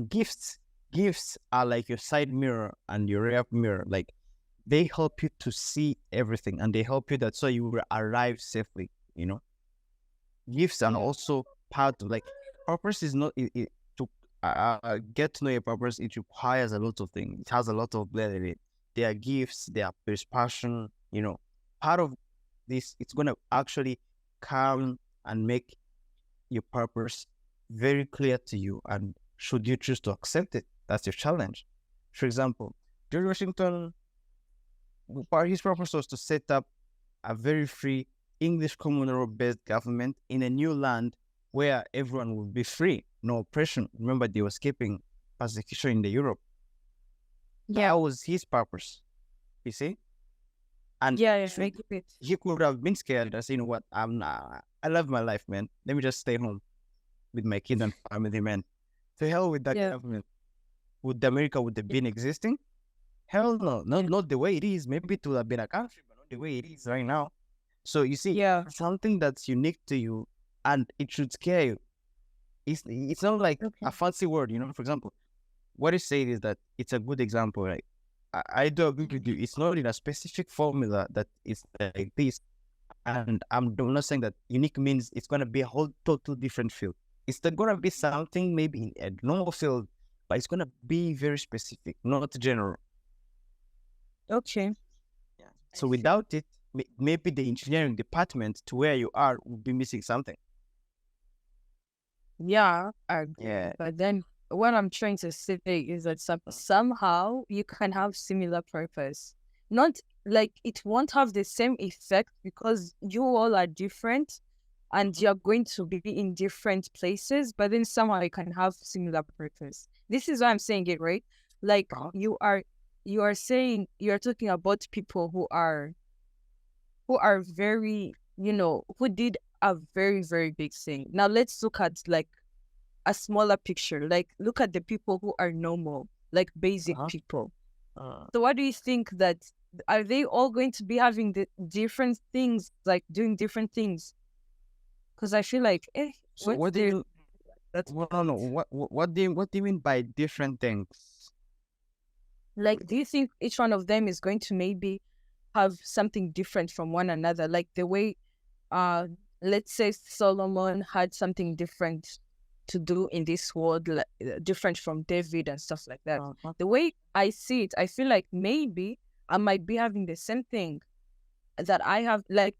gifts. Gifts are like your side mirror and your rear mirror. Like they help you to see everything, and they help you that so you will arrive safely. Gifts are also part of, like, purpose is not to get to know your purpose. It requires a lot of things. It has a lot of blend in it. There are gifts. There's passion. Part of this, it's gonna actually come and make your purpose very clear to you, and should you choose to accept it, that's your challenge. For example, George Washington, part of his purpose was to set up a very free English common law based government in a new land where everyone would be free, no oppression. Remember, they were escaping persecution in the Europe. Yeah. That was his purpose, you see. And Yeah. Make it. he could have been scared and say, you know what, I love my life, man. Let me just stay home with my kids and family, man. To hell with that Yeah. government. Would America have been existing? Hell no. Not the way it is. Maybe it would have been a country, but not the way it is right now. So you see, Yeah. something that's unique to you, and it should scare you. It's not like Okay. a fancy word, For example, what you say is that it's a good example. Like I do agree with you. It's not in a specific formula that it's like this. And I'm not saying that unique means it's gonna be a whole total different field. It's gonna be something maybe in a normal field, but it's gonna be very specific, not general. Okay. Yeah. So without it, maybe the engineering department to where you are would be missing something. Yeah, I agree. Yeah. But then what I'm trying to say is that somehow you can have similar purpose. Not like it won't have the same effect because you all are different and you're going to be in different places, but then somehow you can have similar purpose. This is why I'm saying it, right? Like you are saying, you're talking about people who are very, who did a very, very big thing. Now let's look at like a smaller picture. Like look at the people who are normal, like basic people. So what do you think, that are they all going to be having the different things, like doing different things? Because I feel like, So what do you? What do you mean by different things? Like, do you think each one of them is going to maybe have something different from one another? Like the way, let's say Solomon had something different to do in this world, like, different from David and stuff like that. The way I see it, I feel like maybe I might be having the same thing that I have. Like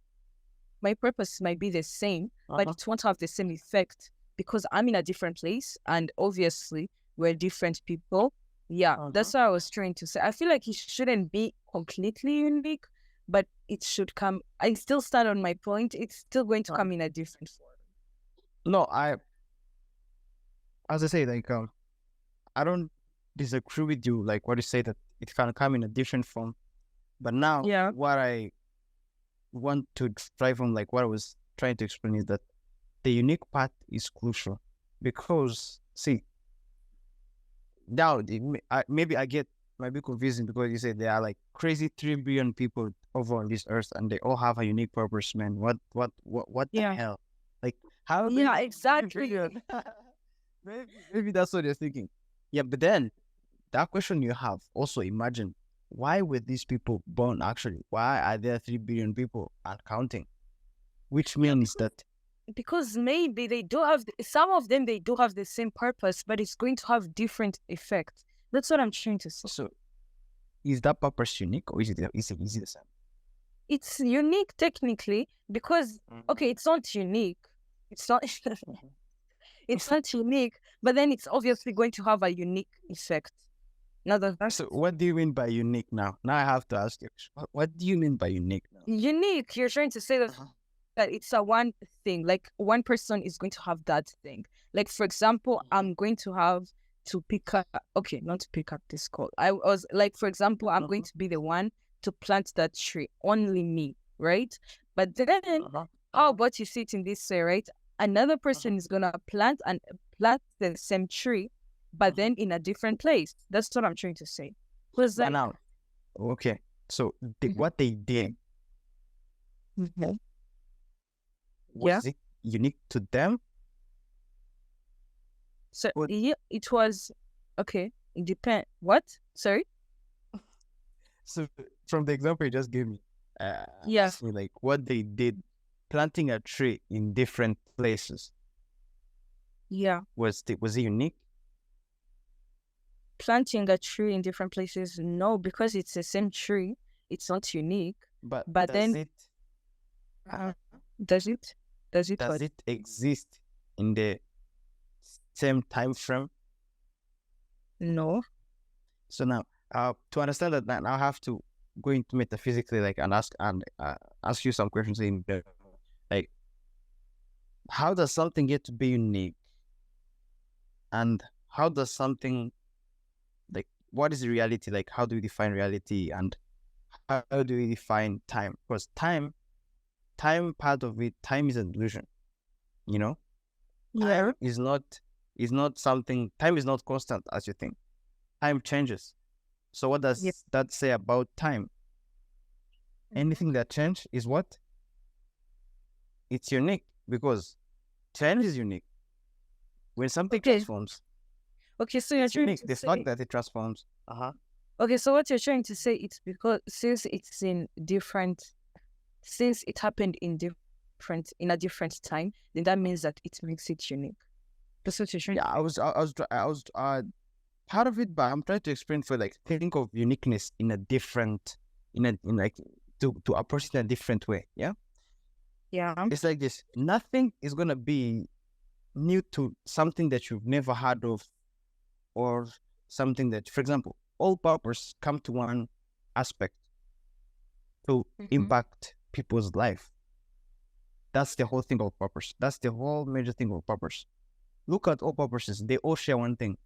my purpose might be the same, but it won't have the same effect because I'm in a different place, and obviously we're different people. Yeah, that's what I was trying to say. I feel like it shouldn't be completely unique, but it should come. I still stand on my point. It's still going to come in a different form. No, as I say, like, I don't disagree with you, like what you say that it can come in a different form. But now, Yeah. what I want to drive on, like what I was trying to explain, is that the unique part is crucial because, see, now maybe I get might be confusing because you say there are like crazy 3 billion people over on this earth and they all have a unique purpose, man. What the Yeah. hell? Like, how do Yeah, you exactly. maybe that's what you're thinking. Yeah, but then that question you have, also imagine, why were these people born actually? Why are there 3 billion people and counting? Which Yeah, means that, because maybe they do have some of them, they do have the same purpose, but it's going to have different effects. That's what I'm trying to say. so is that purpose unique or is it the same? It's unique technically because okay, it's not unique. It's not it's not unique, but then it's obviously going to have a unique effect. Another So what do you mean by unique now? Now I have to ask you, what do you mean by unique now? unique, you're trying to say that that it's a one thing, like one person is going to have that thing. Like for example, I'm going to have to pick up okay, not to pick up this call. I was like, for example, I'm going to be the one to plant that tree, only me, right? But then how about you see it in this way, right? Another person is gonna plant the same tree, but then in a different place. That's what I'm trying to say. Was But like now, okay, so what they did, Mhm. Yeah. was it unique to them? So Or yeah, it was okay. It depend. What? Sorry. so from the example you just gave me, Yeah. ask me like what they did, planting a tree in different places, Yeah. was it unique? Planting a tree in different places. No, because it's the same tree. It's not unique. But But then, uh, does it? Does it does what? it exist in the same time frame? No. So now, to understand that, now I have to go into metaphysically, like, and ask you some questions in there, like, how does something get to be unique, and how does something, like, what is the reality? Like, how do we define reality, and how do we define time? Because time part of it, time is an illusion. You know, Yeah. time is not something. Time is not constant as you think. Time changes. So what Yeah. does that say about time? Anything that change is what? It's unique because change is unique. When something Okay. transforms, Okay. So you're it's trying unique. to The fact say. that it transforms. Okay. So what you're trying to say, it's because since it happened in a different time, then that means that it makes it unique. That's what you're trying. Yeah, I was part of it, but I'm trying to explain for, like, think of uniqueness in a different, in like, to approach it in a different way. Yeah, Yeah. it's like this. Nothing is gonna be new to something that you've never heard of, or something that, for example, all purpose come to one aspect to impact people's life. That's the whole thing of purpose. That's the whole major thing of purpose. Look at all purposes. They all share one thing: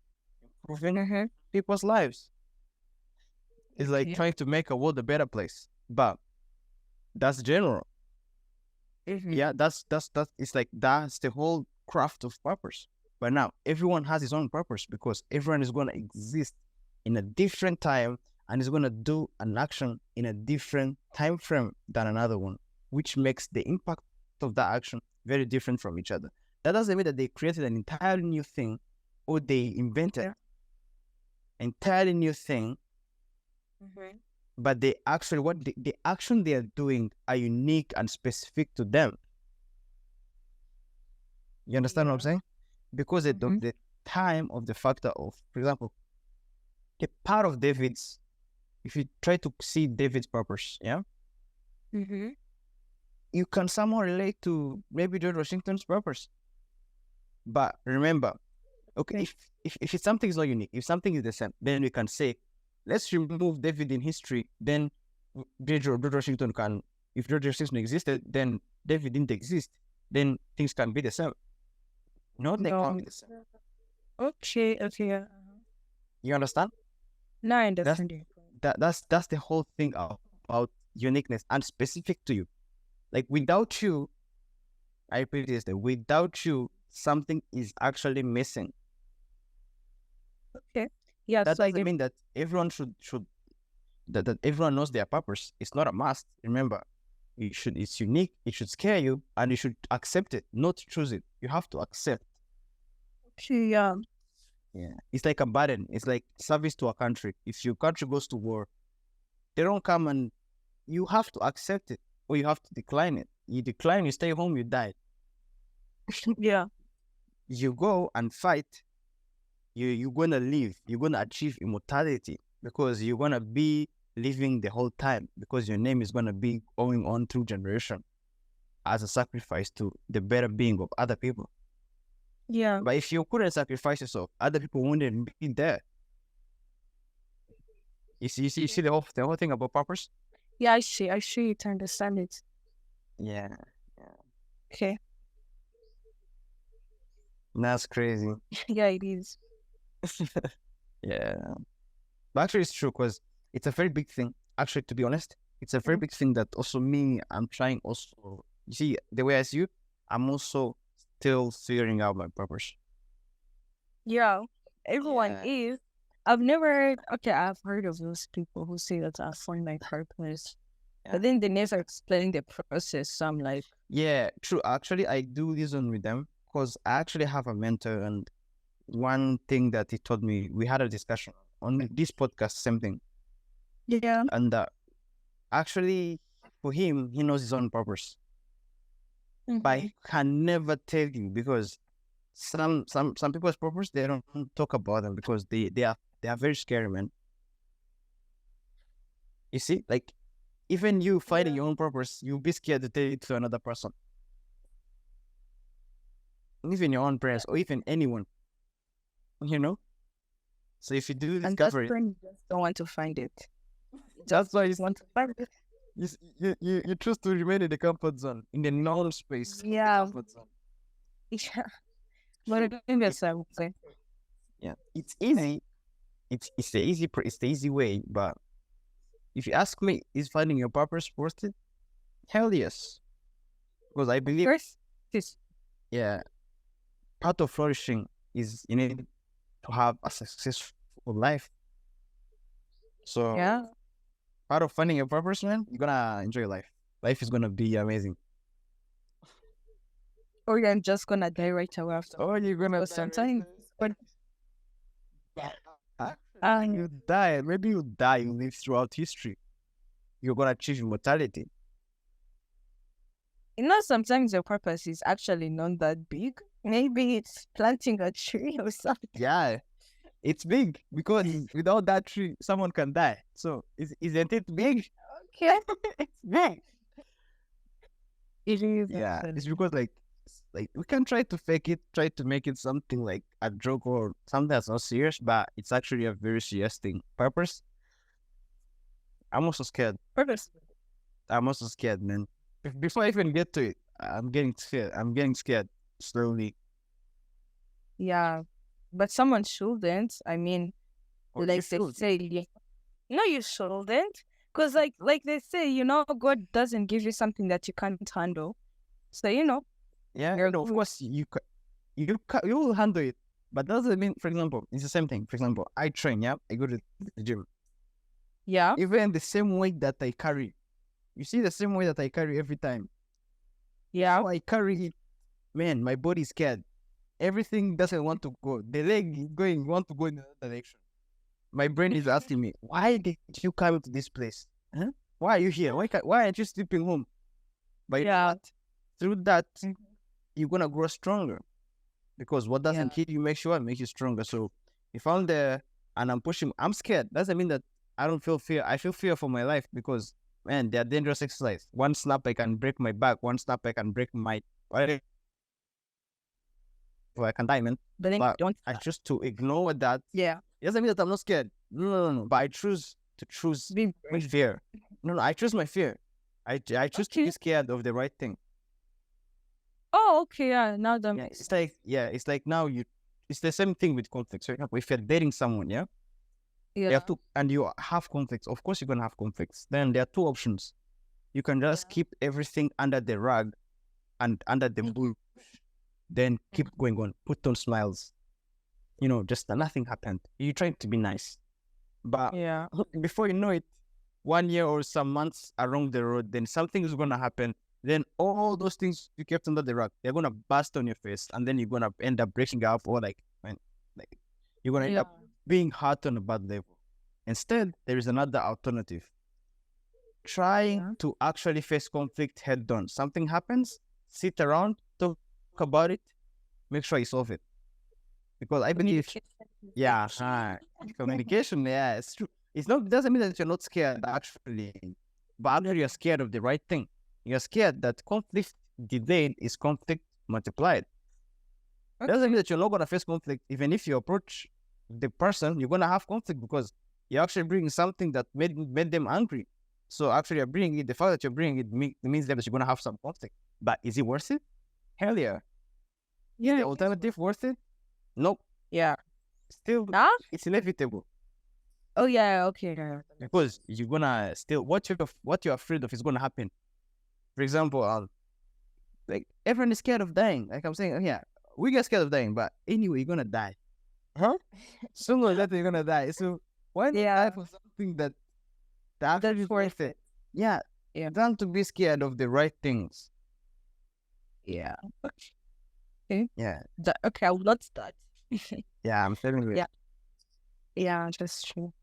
improving people's lives. It's like Okay. trying to make a world a better place. But that's general. Yeah, that's it's like that's the whole craft of purpose. But now everyone has his own purpose because everyone is gonna exist in a different time and is gonna do an action in a different time frame than another one, which makes the impact of that action very different from each other. That doesn't mean that they created an entirely new thing or they invented Yeah. entirely new thing, but they actually the action they are doing are unique and specific to them. You understand what I'm saying? Because the time of the factor of, for example, the part of David's, if you try to see David's purpose, yeah, you can somehow relate to maybe George Washington's purpose. But remember, okay, if it's something is not unique, if something is the same, then we can say, let's remove David in history, then George Washington can, if George Washington existed, then David didn't exist, then things can be the same. No, they can't No. be the same. Okay. You understand? Now I That's understand it. that's the whole thing about uniqueness and specific to you. Like without you, I repeat this, that without you, something is actually missing. Okay. Yeah. That So I doesn't get. mean that everyone should that everyone knows their purpose. It's not a must. Remember, it's unique, it should scare you, and you should accept it, not choose it. You have to accept. Okay. Yeah. It's like a burden. It's like service to a country. If your country goes to war, they don't come and you have to accept it or you have to decline it. You decline, you stay home, you die. Yeah. You go and fight, you're gonna live, you're gonna achieve immortality because you're gonna be living the whole time because your name is gonna be going on through generation as a sacrifice to the better being of other people. Yeah. But if you couldn't sacrifice yourself, other people wouldn't be there. You see the whole thing about purpose? Yeah. I see. I see it. I understand it. Yeah. Okay. That's crazy. Yeah, it is. Yeah. But actually it's true because it's a very big thing. Actually, to be honest, it's a very big thing that also me, I'm trying also. You see, the way as you, I'm also still figuring out my purpose. Yeah. Everyone Yeah. is. I've never. Okay, I've heard of those people who say that I find my purpose, Yeah. but then they never explain the process. So I'm like, Yeah, true. Actually, I do listen with them because I actually have a mentor, and one thing that he told me, we had a discussion on this podcast, same thing. yeah. And actually, for him, he knows his own purpose, but he can never tell you because some people's purpose they don't talk about them because they are very scary, man. You see, like even you finding your own purpose, you'll be scared to tell it to another person, even your own parents or even anyone. You know. So if you do And that's discover it, when you just don't want to find it. that's why Just want to find it. you choose to remain in the comfort zone, in the known space. Yeah. Comfort zone. Yeah. But maybe that's what I would say. Yeah, it's easy. It's the easy way. But if you ask me, is finding your purpose worth it? Hell yes, because I believe First, this. yeah, part of flourishing is you need to have a successful life. So Yeah. part of finding your purpose, man, you're gonna enjoy your life. Life is gonna be amazing. Or you're just gonna die right away after. Oh, you're gonna But sometimes, but you die. Maybe you die. You live throughout history. You're gonna achieve immortality. sometimes your purpose is actually not that big. Maybe it's planting a tree or something. Yeah, it's big because without that tree, someone can die. So isn't it big? Okay. It's big. It is. Yeah, actually. it's because like we can try to fake it, try to make it something like a joke or something that's not serious, but it's actually a very serious thing. Purpose. I'm also scared. Purpose. I'm also scared, man. Before I even get to it, I'm getting scared. I'm getting scared slowly. Yeah. But someone shouldn't. I mean, Or you like they should. say, no, you shouldn't. Because like they say, God doesn't give you something that you can't handle. So, Yeah, you're of course you will handle it, but that doesn't mean, for example, it's the same thing. For example, I train, yeah, I go to the gym. Yeah. Even the same weight that I carry, you see the same weight that I carry every time. Yeah. So I carry it, man. My body's scared. Everything doesn't want to go. The leg is want to go in another direction. My brain is asking me, why did you come to this place? Huh? Why are you here? Why aren't you sleeping home? But you know Yeah. what? Through that, you're gonna grow stronger because what doesn't Yeah. kill you makes you stronger. So if I'm there and I'm pushing, I'm scared. Doesn't mean that I don't feel fear. I feel fear for my life because man, they're dangerous exercise. One snap I can break my back. One snap I can break my. I can die, man. But then But don't. I choose to ignore that. Yeah. It doesn't mean that I'm not scared. No. But I choose to choose Be my fear. No. I choose my fear. I choose to be scared of the right thing. Oh, okay, yeah. Now that Yeah, makes it's sense. like it's like now it's the same thing with conflicts. For example, if you're dating someone, yeah, you have Yeah. to, and you have conflicts. Of course, you're gonna have conflicts. Then there are two options. You can just keep everything under the rug and under the bush, then keep going on, put on smiles. Just nothing happened. You're trying to be nice, but Yeah. before you know it, 1 year or some months along the road, then something is gonna happen. Then all those things you kept under the rug, they're gonna burst on your face, and then you're gonna end up breaking up, or like you're gonna end Yeah. up being hurt on a bad level. Instead, there is another alternative. Trying Yeah. to actually face conflict head on. Something happens, sit around, talk about it, make sure you solve it. Because I believe, Communication yeah, is the key. communication, yeah, it's true. It doesn't mean that you're not scared, actually, but actually you're scared of the right thing. You're scared that conflict delayed is conflict multiplied. Doesn't mean Okay. that you're not gonna face conflict. Even if you approach the person, you're gonna have conflict because you're actually bringing something that made them angry. So actually, you're bringing it. The fact that you're bringing it means that you're gonna have some conflict. But is it worth it? Hell yeah. Is Yeah, the it is. alternative worth it? Nope. Yeah. Still, Nah? it's inevitable Oh yeah, okay. Yeah. because you're gonna still what you're afraid of is gonna happen. For example, like everyone is scared of dying. Like I'm saying, yeah, we get scared of dying, but anyway, you're gonna die. Huh? Sooner or later, you're gonna die. So why not die Yeah. for something that actually is That's worth worth it? it. Yeah, Yeah. than to be scared of the right things. Yeah. Okay. Yeah, Okay, I will not start. yeah, I'm telling you. Yeah. Yeah, that's true.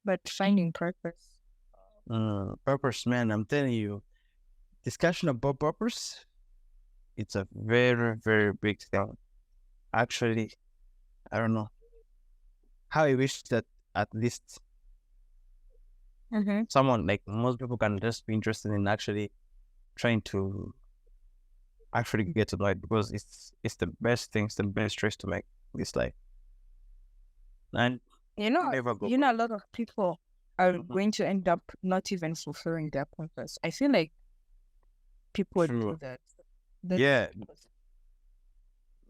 But finding purpose. Purpose, man. I'm telling you, discussion about purpose. It's a very, very big thing. Actually, I don't know how I wish that at least Mm-hmm. someone like most people can just be interested in actually trying to actually get to know it because it's the best thing, it's the best choice to make this life. And never go A lot of people are Mhm. going to end up not even fulfilling their purpose. I feel like people do True. that. Yeah,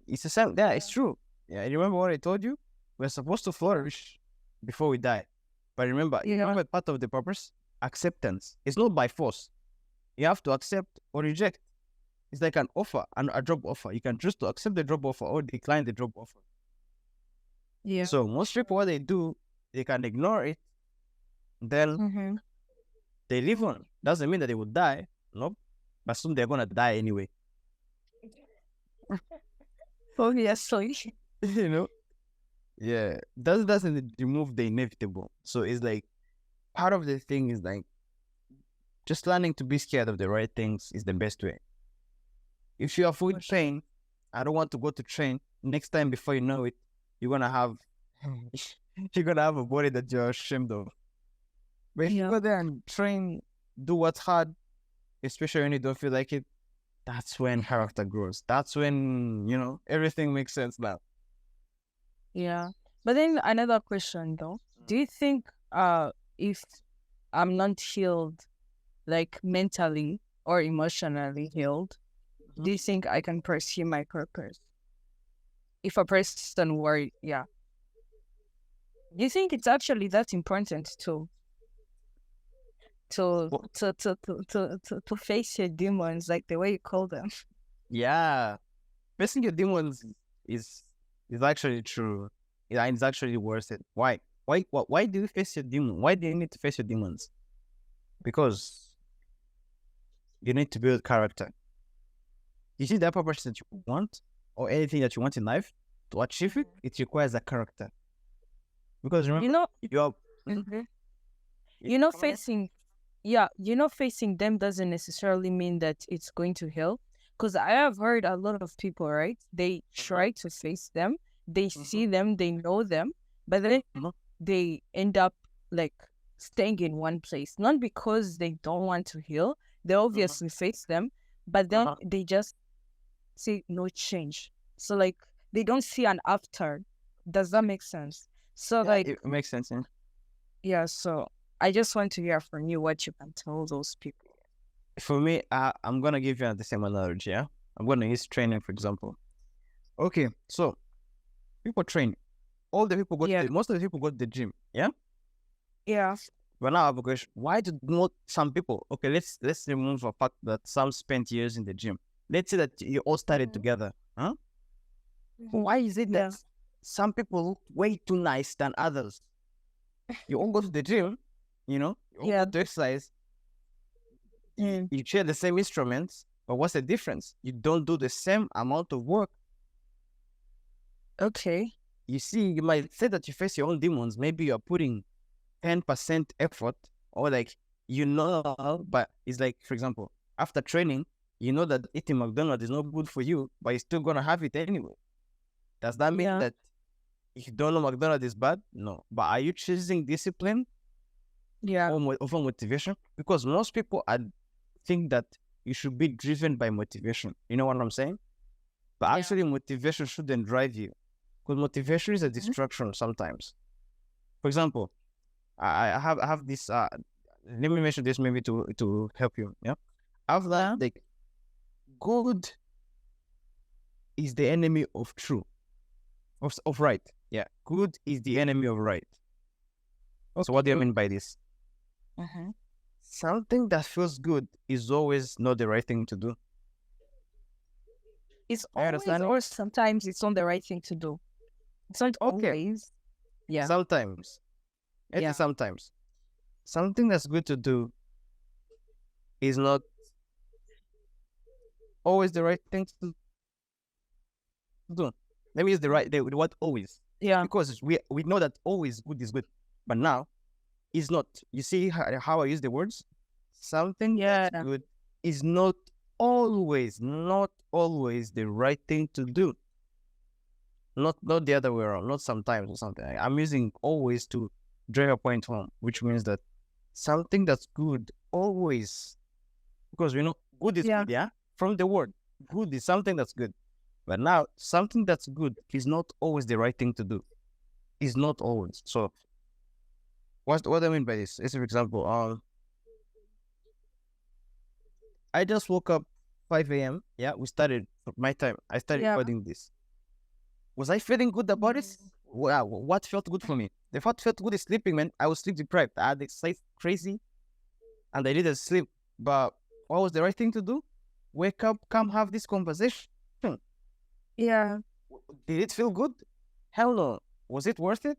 it's the same. Yeah, it's true. Yeah, you remember what I told you? We're supposed to flourish before we die. But remember part of the purpose? Acceptance. It's not by force. You have to accept or reject. It's like an offer, a job offer. You can choose to accept the job offer or decline the job offer. Yeah. So most people, what they do, they can ignore it, then Mm-hmm. they live on. Doesn't mean that they would die. Nope. But soon they're gonna die anyway. Obviously. you know? Yeah. That doesn't remove the inevitable. So it's like part of the thing is like just learning to be scared of the right things is the best way. If you avoid pain, I don't want to go to train. Next time before you know it, you're gonna have a body that you're ashamed of. But if you go there and train, do what's hard, especially when you don't feel like it, that's when character grows. That's when, everything makes sense now. Yeah. But then another question though. Do you think if I'm not healed, like mentally or emotionally healed, do you think I can pursue my purpose? If a person were, yeah. Do you think it's actually that important Well, to face your demons, like the way you call them? yeah. Facing your demons is is actually true. Yeah, it's actually worth it. Why? Why do you face your demon? Why do you need to face your demons? Because you need to build character. You see that purpose that you want, or anything that you want in life, to achieve it, it requires a character. Because remember, You know, you're mhm. come again? Facing them doesn't necessarily mean that it's going to help. Because I have heard a lot of people, right? They try to face them, they see them, they know them, but then they end up like staying in one place. Not because they don't want to heal, they obviously face them, but then they just see no change. So like they don't see an after. Does that make sense? So Yeah, like it makes sense. Yeah. yeah, so I just want to hear from you what you can tell those people. For me, I'm gonna give you the same analogy. Yeah, I'm gonna use training for example. Okay, so people train. All the people Yeah. most of the people go to the gym. Yeah. Yeah. But now I have a question. Why do not some people? Okay, let's remove the fact that some spent years in the gym. Let's say that you all started together. Huh? Why is it that Yeah. some people look way too nice than others? You all go to the gym, you all Yeah. go to exercise. Mm. You share the same instruments, but what's the difference? You don't do the same amount of work. Okay. You see, you might say that you face your own demons. Maybe you're putting 10% effort, or like but it's like, for example, after training, you know that eating McDonald's is not good for you, but you're still gonna have it anyway. Does that mean Yeah. that if you don't know McDonald's is bad? No. But are you choosing discipline Yeah. over motivation? Because most people think that you should be driven by motivation. You know what I'm saying? But Yeah. actually, motivation shouldn't drive you, because motivation is a distraction sometimes. For example, I have this. Let me mention this maybe to help you. Yeah, I've learned like good is the enemy of true, of right. Yeah, good is the enemy of right. So what do you mean by this? Something that feels good is always not the right thing to do. It's I always, understand. or sometimes it's not the right thing to do. It's not Okay, always. Yeah. sometimes. Yeah. Sometimes something that's good to do is not always the right thing to do. Let me use the word always, Yeah. because we know that always good is good, but now it's not. You see how I use the words? Something Yeah. that's good is not always the right thing to do. Not the other way around. Not sometimes or something. I'm using always to drive a point home, which means that something that's good always, because we know good is Yeah. good, yeah? From the word, good is something that's good. But now, something that's good is not always the right thing to do. Is not always. So, what I mean by this is, for example, I just woke up 5 a.m. Yeah, we started my time. I started Yeah. recording this. Was I feeling good about it? Wow, what felt good for me? The what felt good is sleeping, man. I was sleep deprived. I had exercise crazy, and I didn't sleep. But what was the right thing to do? Wake up, come have this conversation. Yeah. Did it feel good? Hell no. Was it worth it?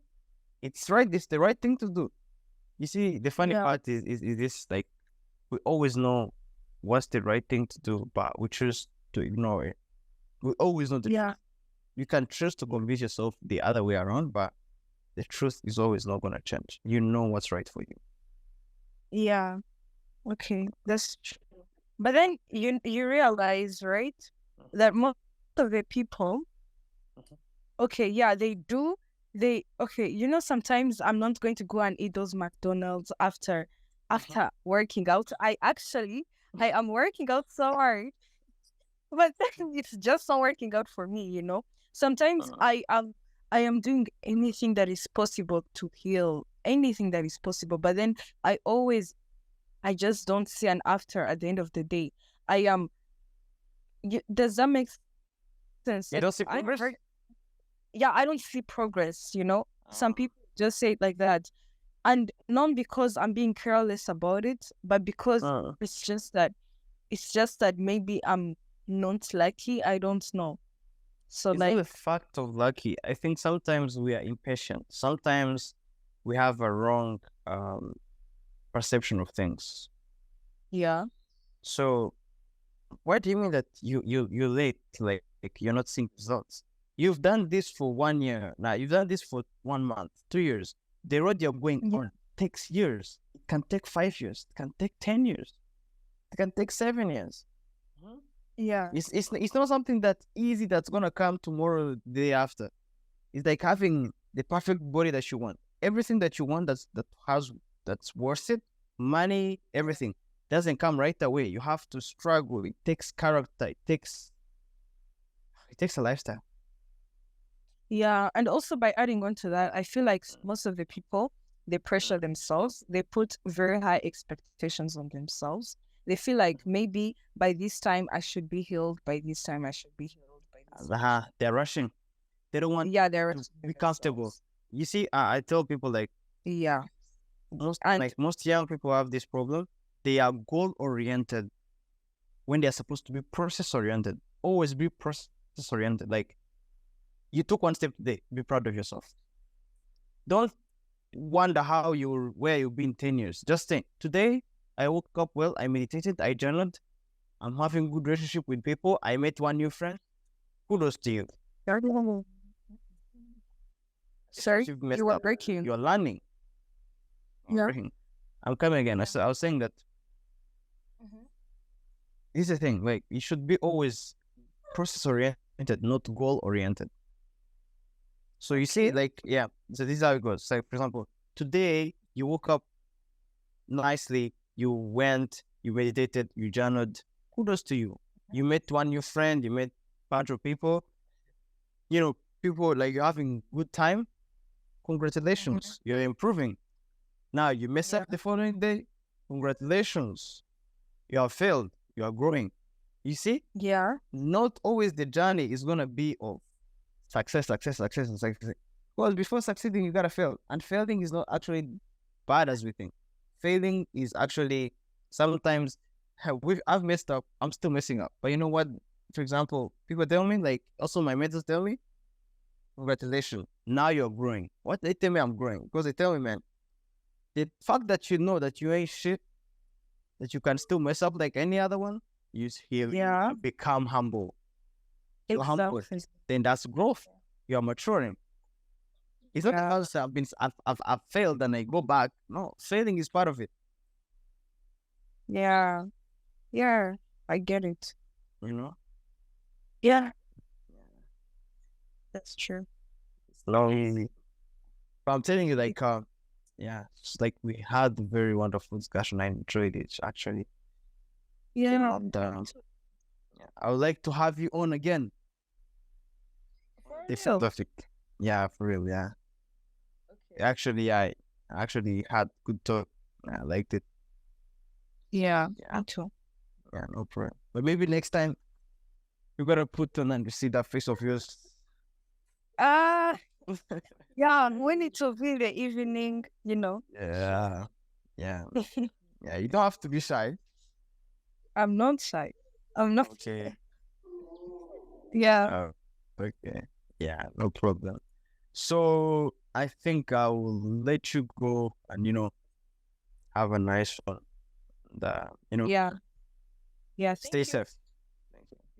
It's right. This the right thing to do. You see, the funny Yeah. part is this, like, we always know what's the right thing to do, but we choose to ignore it. We always know the Yeah. truth. You can choose to convince yourself the other way around, but the truth is always not gonna change. You know what's right for you. Yeah. Okay. That's true. But then you realize, right, that most of the people, okay, yeah, they do. Okay, sometimes I'm not going to go and eat those McDonald's after working out. I am working out so hard, but then it's just not working out for me. Sometimes I am doing anything that is possible to heal, anything that is possible, but then I just don't see an after at the end of the day. I am. Does that make sense? You don't see I progress? heard. Yeah, I don't see progress. Some people just say it like that, and not because I'm being careless about it, but because it's just that maybe I'm not lucky. I don't know. So It's not like, a fact of lucky. I think sometimes we are impatient. Sometimes we have a wrong perception of things. yeah, So what do you mean that you're late? Like you're not seeing results? You've done this for 1 year now. You've done this for 1 month, 2 years. The road you're going yeah, on takes years. It can take 5 years. It can take 10 years. It can take 7 years. yeah, It's not something that's easy that's gonna come tomorrow, the day after. It's like having the perfect body that you want. Everything that you want that's worth it, money, everything doesn't come right away. You have to struggle. It takes character. It takes a lifestyle. yeah. And also by adding on to that, I feel like most of the people, they pressure themselves. They put very high expectations on themselves. They feel like maybe by this time I should be healed. By this time I should be healed. By this time. They're rushing. They don't want Yeah, they're to be comfortable. themselves. You see, I tell people like Yeah, like most young people have this problem. They are goal oriented when they're supposed to be process oriented. Always be process oriented. Like you took one step today, be proud of yourself. Don't wonder where you've been 10 years. Just think, today I woke up well, I meditated, I journaled, I'm having good relationship with people, I met one new friend. Kudos to you. sorry, You've messed you were up. breaking. You're learning. Yeah. I'm coming again. I was saying that this is the thing. Like you should be always process oriented, not goal oriented. So you see, like, yeah. So this is how it goes. So, for example, today you woke up nicely, you went, you meditated, you journaled. Kudos to you. You met one new friend, you met a bunch of people. You know, people like you're having good time. Congratulations, you're improving. Now you mess up the following day. Congratulations, you have failed. You are growing. You see? Yeah. Not always the journey is gonna be of success. Because before succeeding, you gotta fail. And failing is not actually bad as we think. Failing is actually sometimes I've messed up. I'm still messing up. But you know what? For example, people tell me, like also my mentors tell me, congratulations. Now you're growing. What they tell me I'm growing? Because they tell me, man, the fact that you know that you ain't shit, that you can still mess up like any other one, you become humble. You're humble. Then that's growth. You're maturing. It's not because I've failed and I go back. No, failing is part of it. Yeah. Yeah. I get it. You know? Yeah. That's true. It's not easy. But I'm telling you, like, it's like we had a very wonderful discussion. I enjoyed it actually. Yeah. And, I would like to have you on again. This topic. Yeah, for real, yeah. Okay. Actually, I actually had good talk. I liked it. Yeah, me too. Yeah, no problem. But maybe next time you gotta put on and see that face of yours. Yeah, when it will be the evening, you know. Yeah. Yeah. Yeah, you don't have to be shy. I'm not shy. I'm not. Okay. Yeah. Oh, okay. Yeah, no problem. So I think I will let you go and have a nice one. Yeah. Yeah. Stay safe.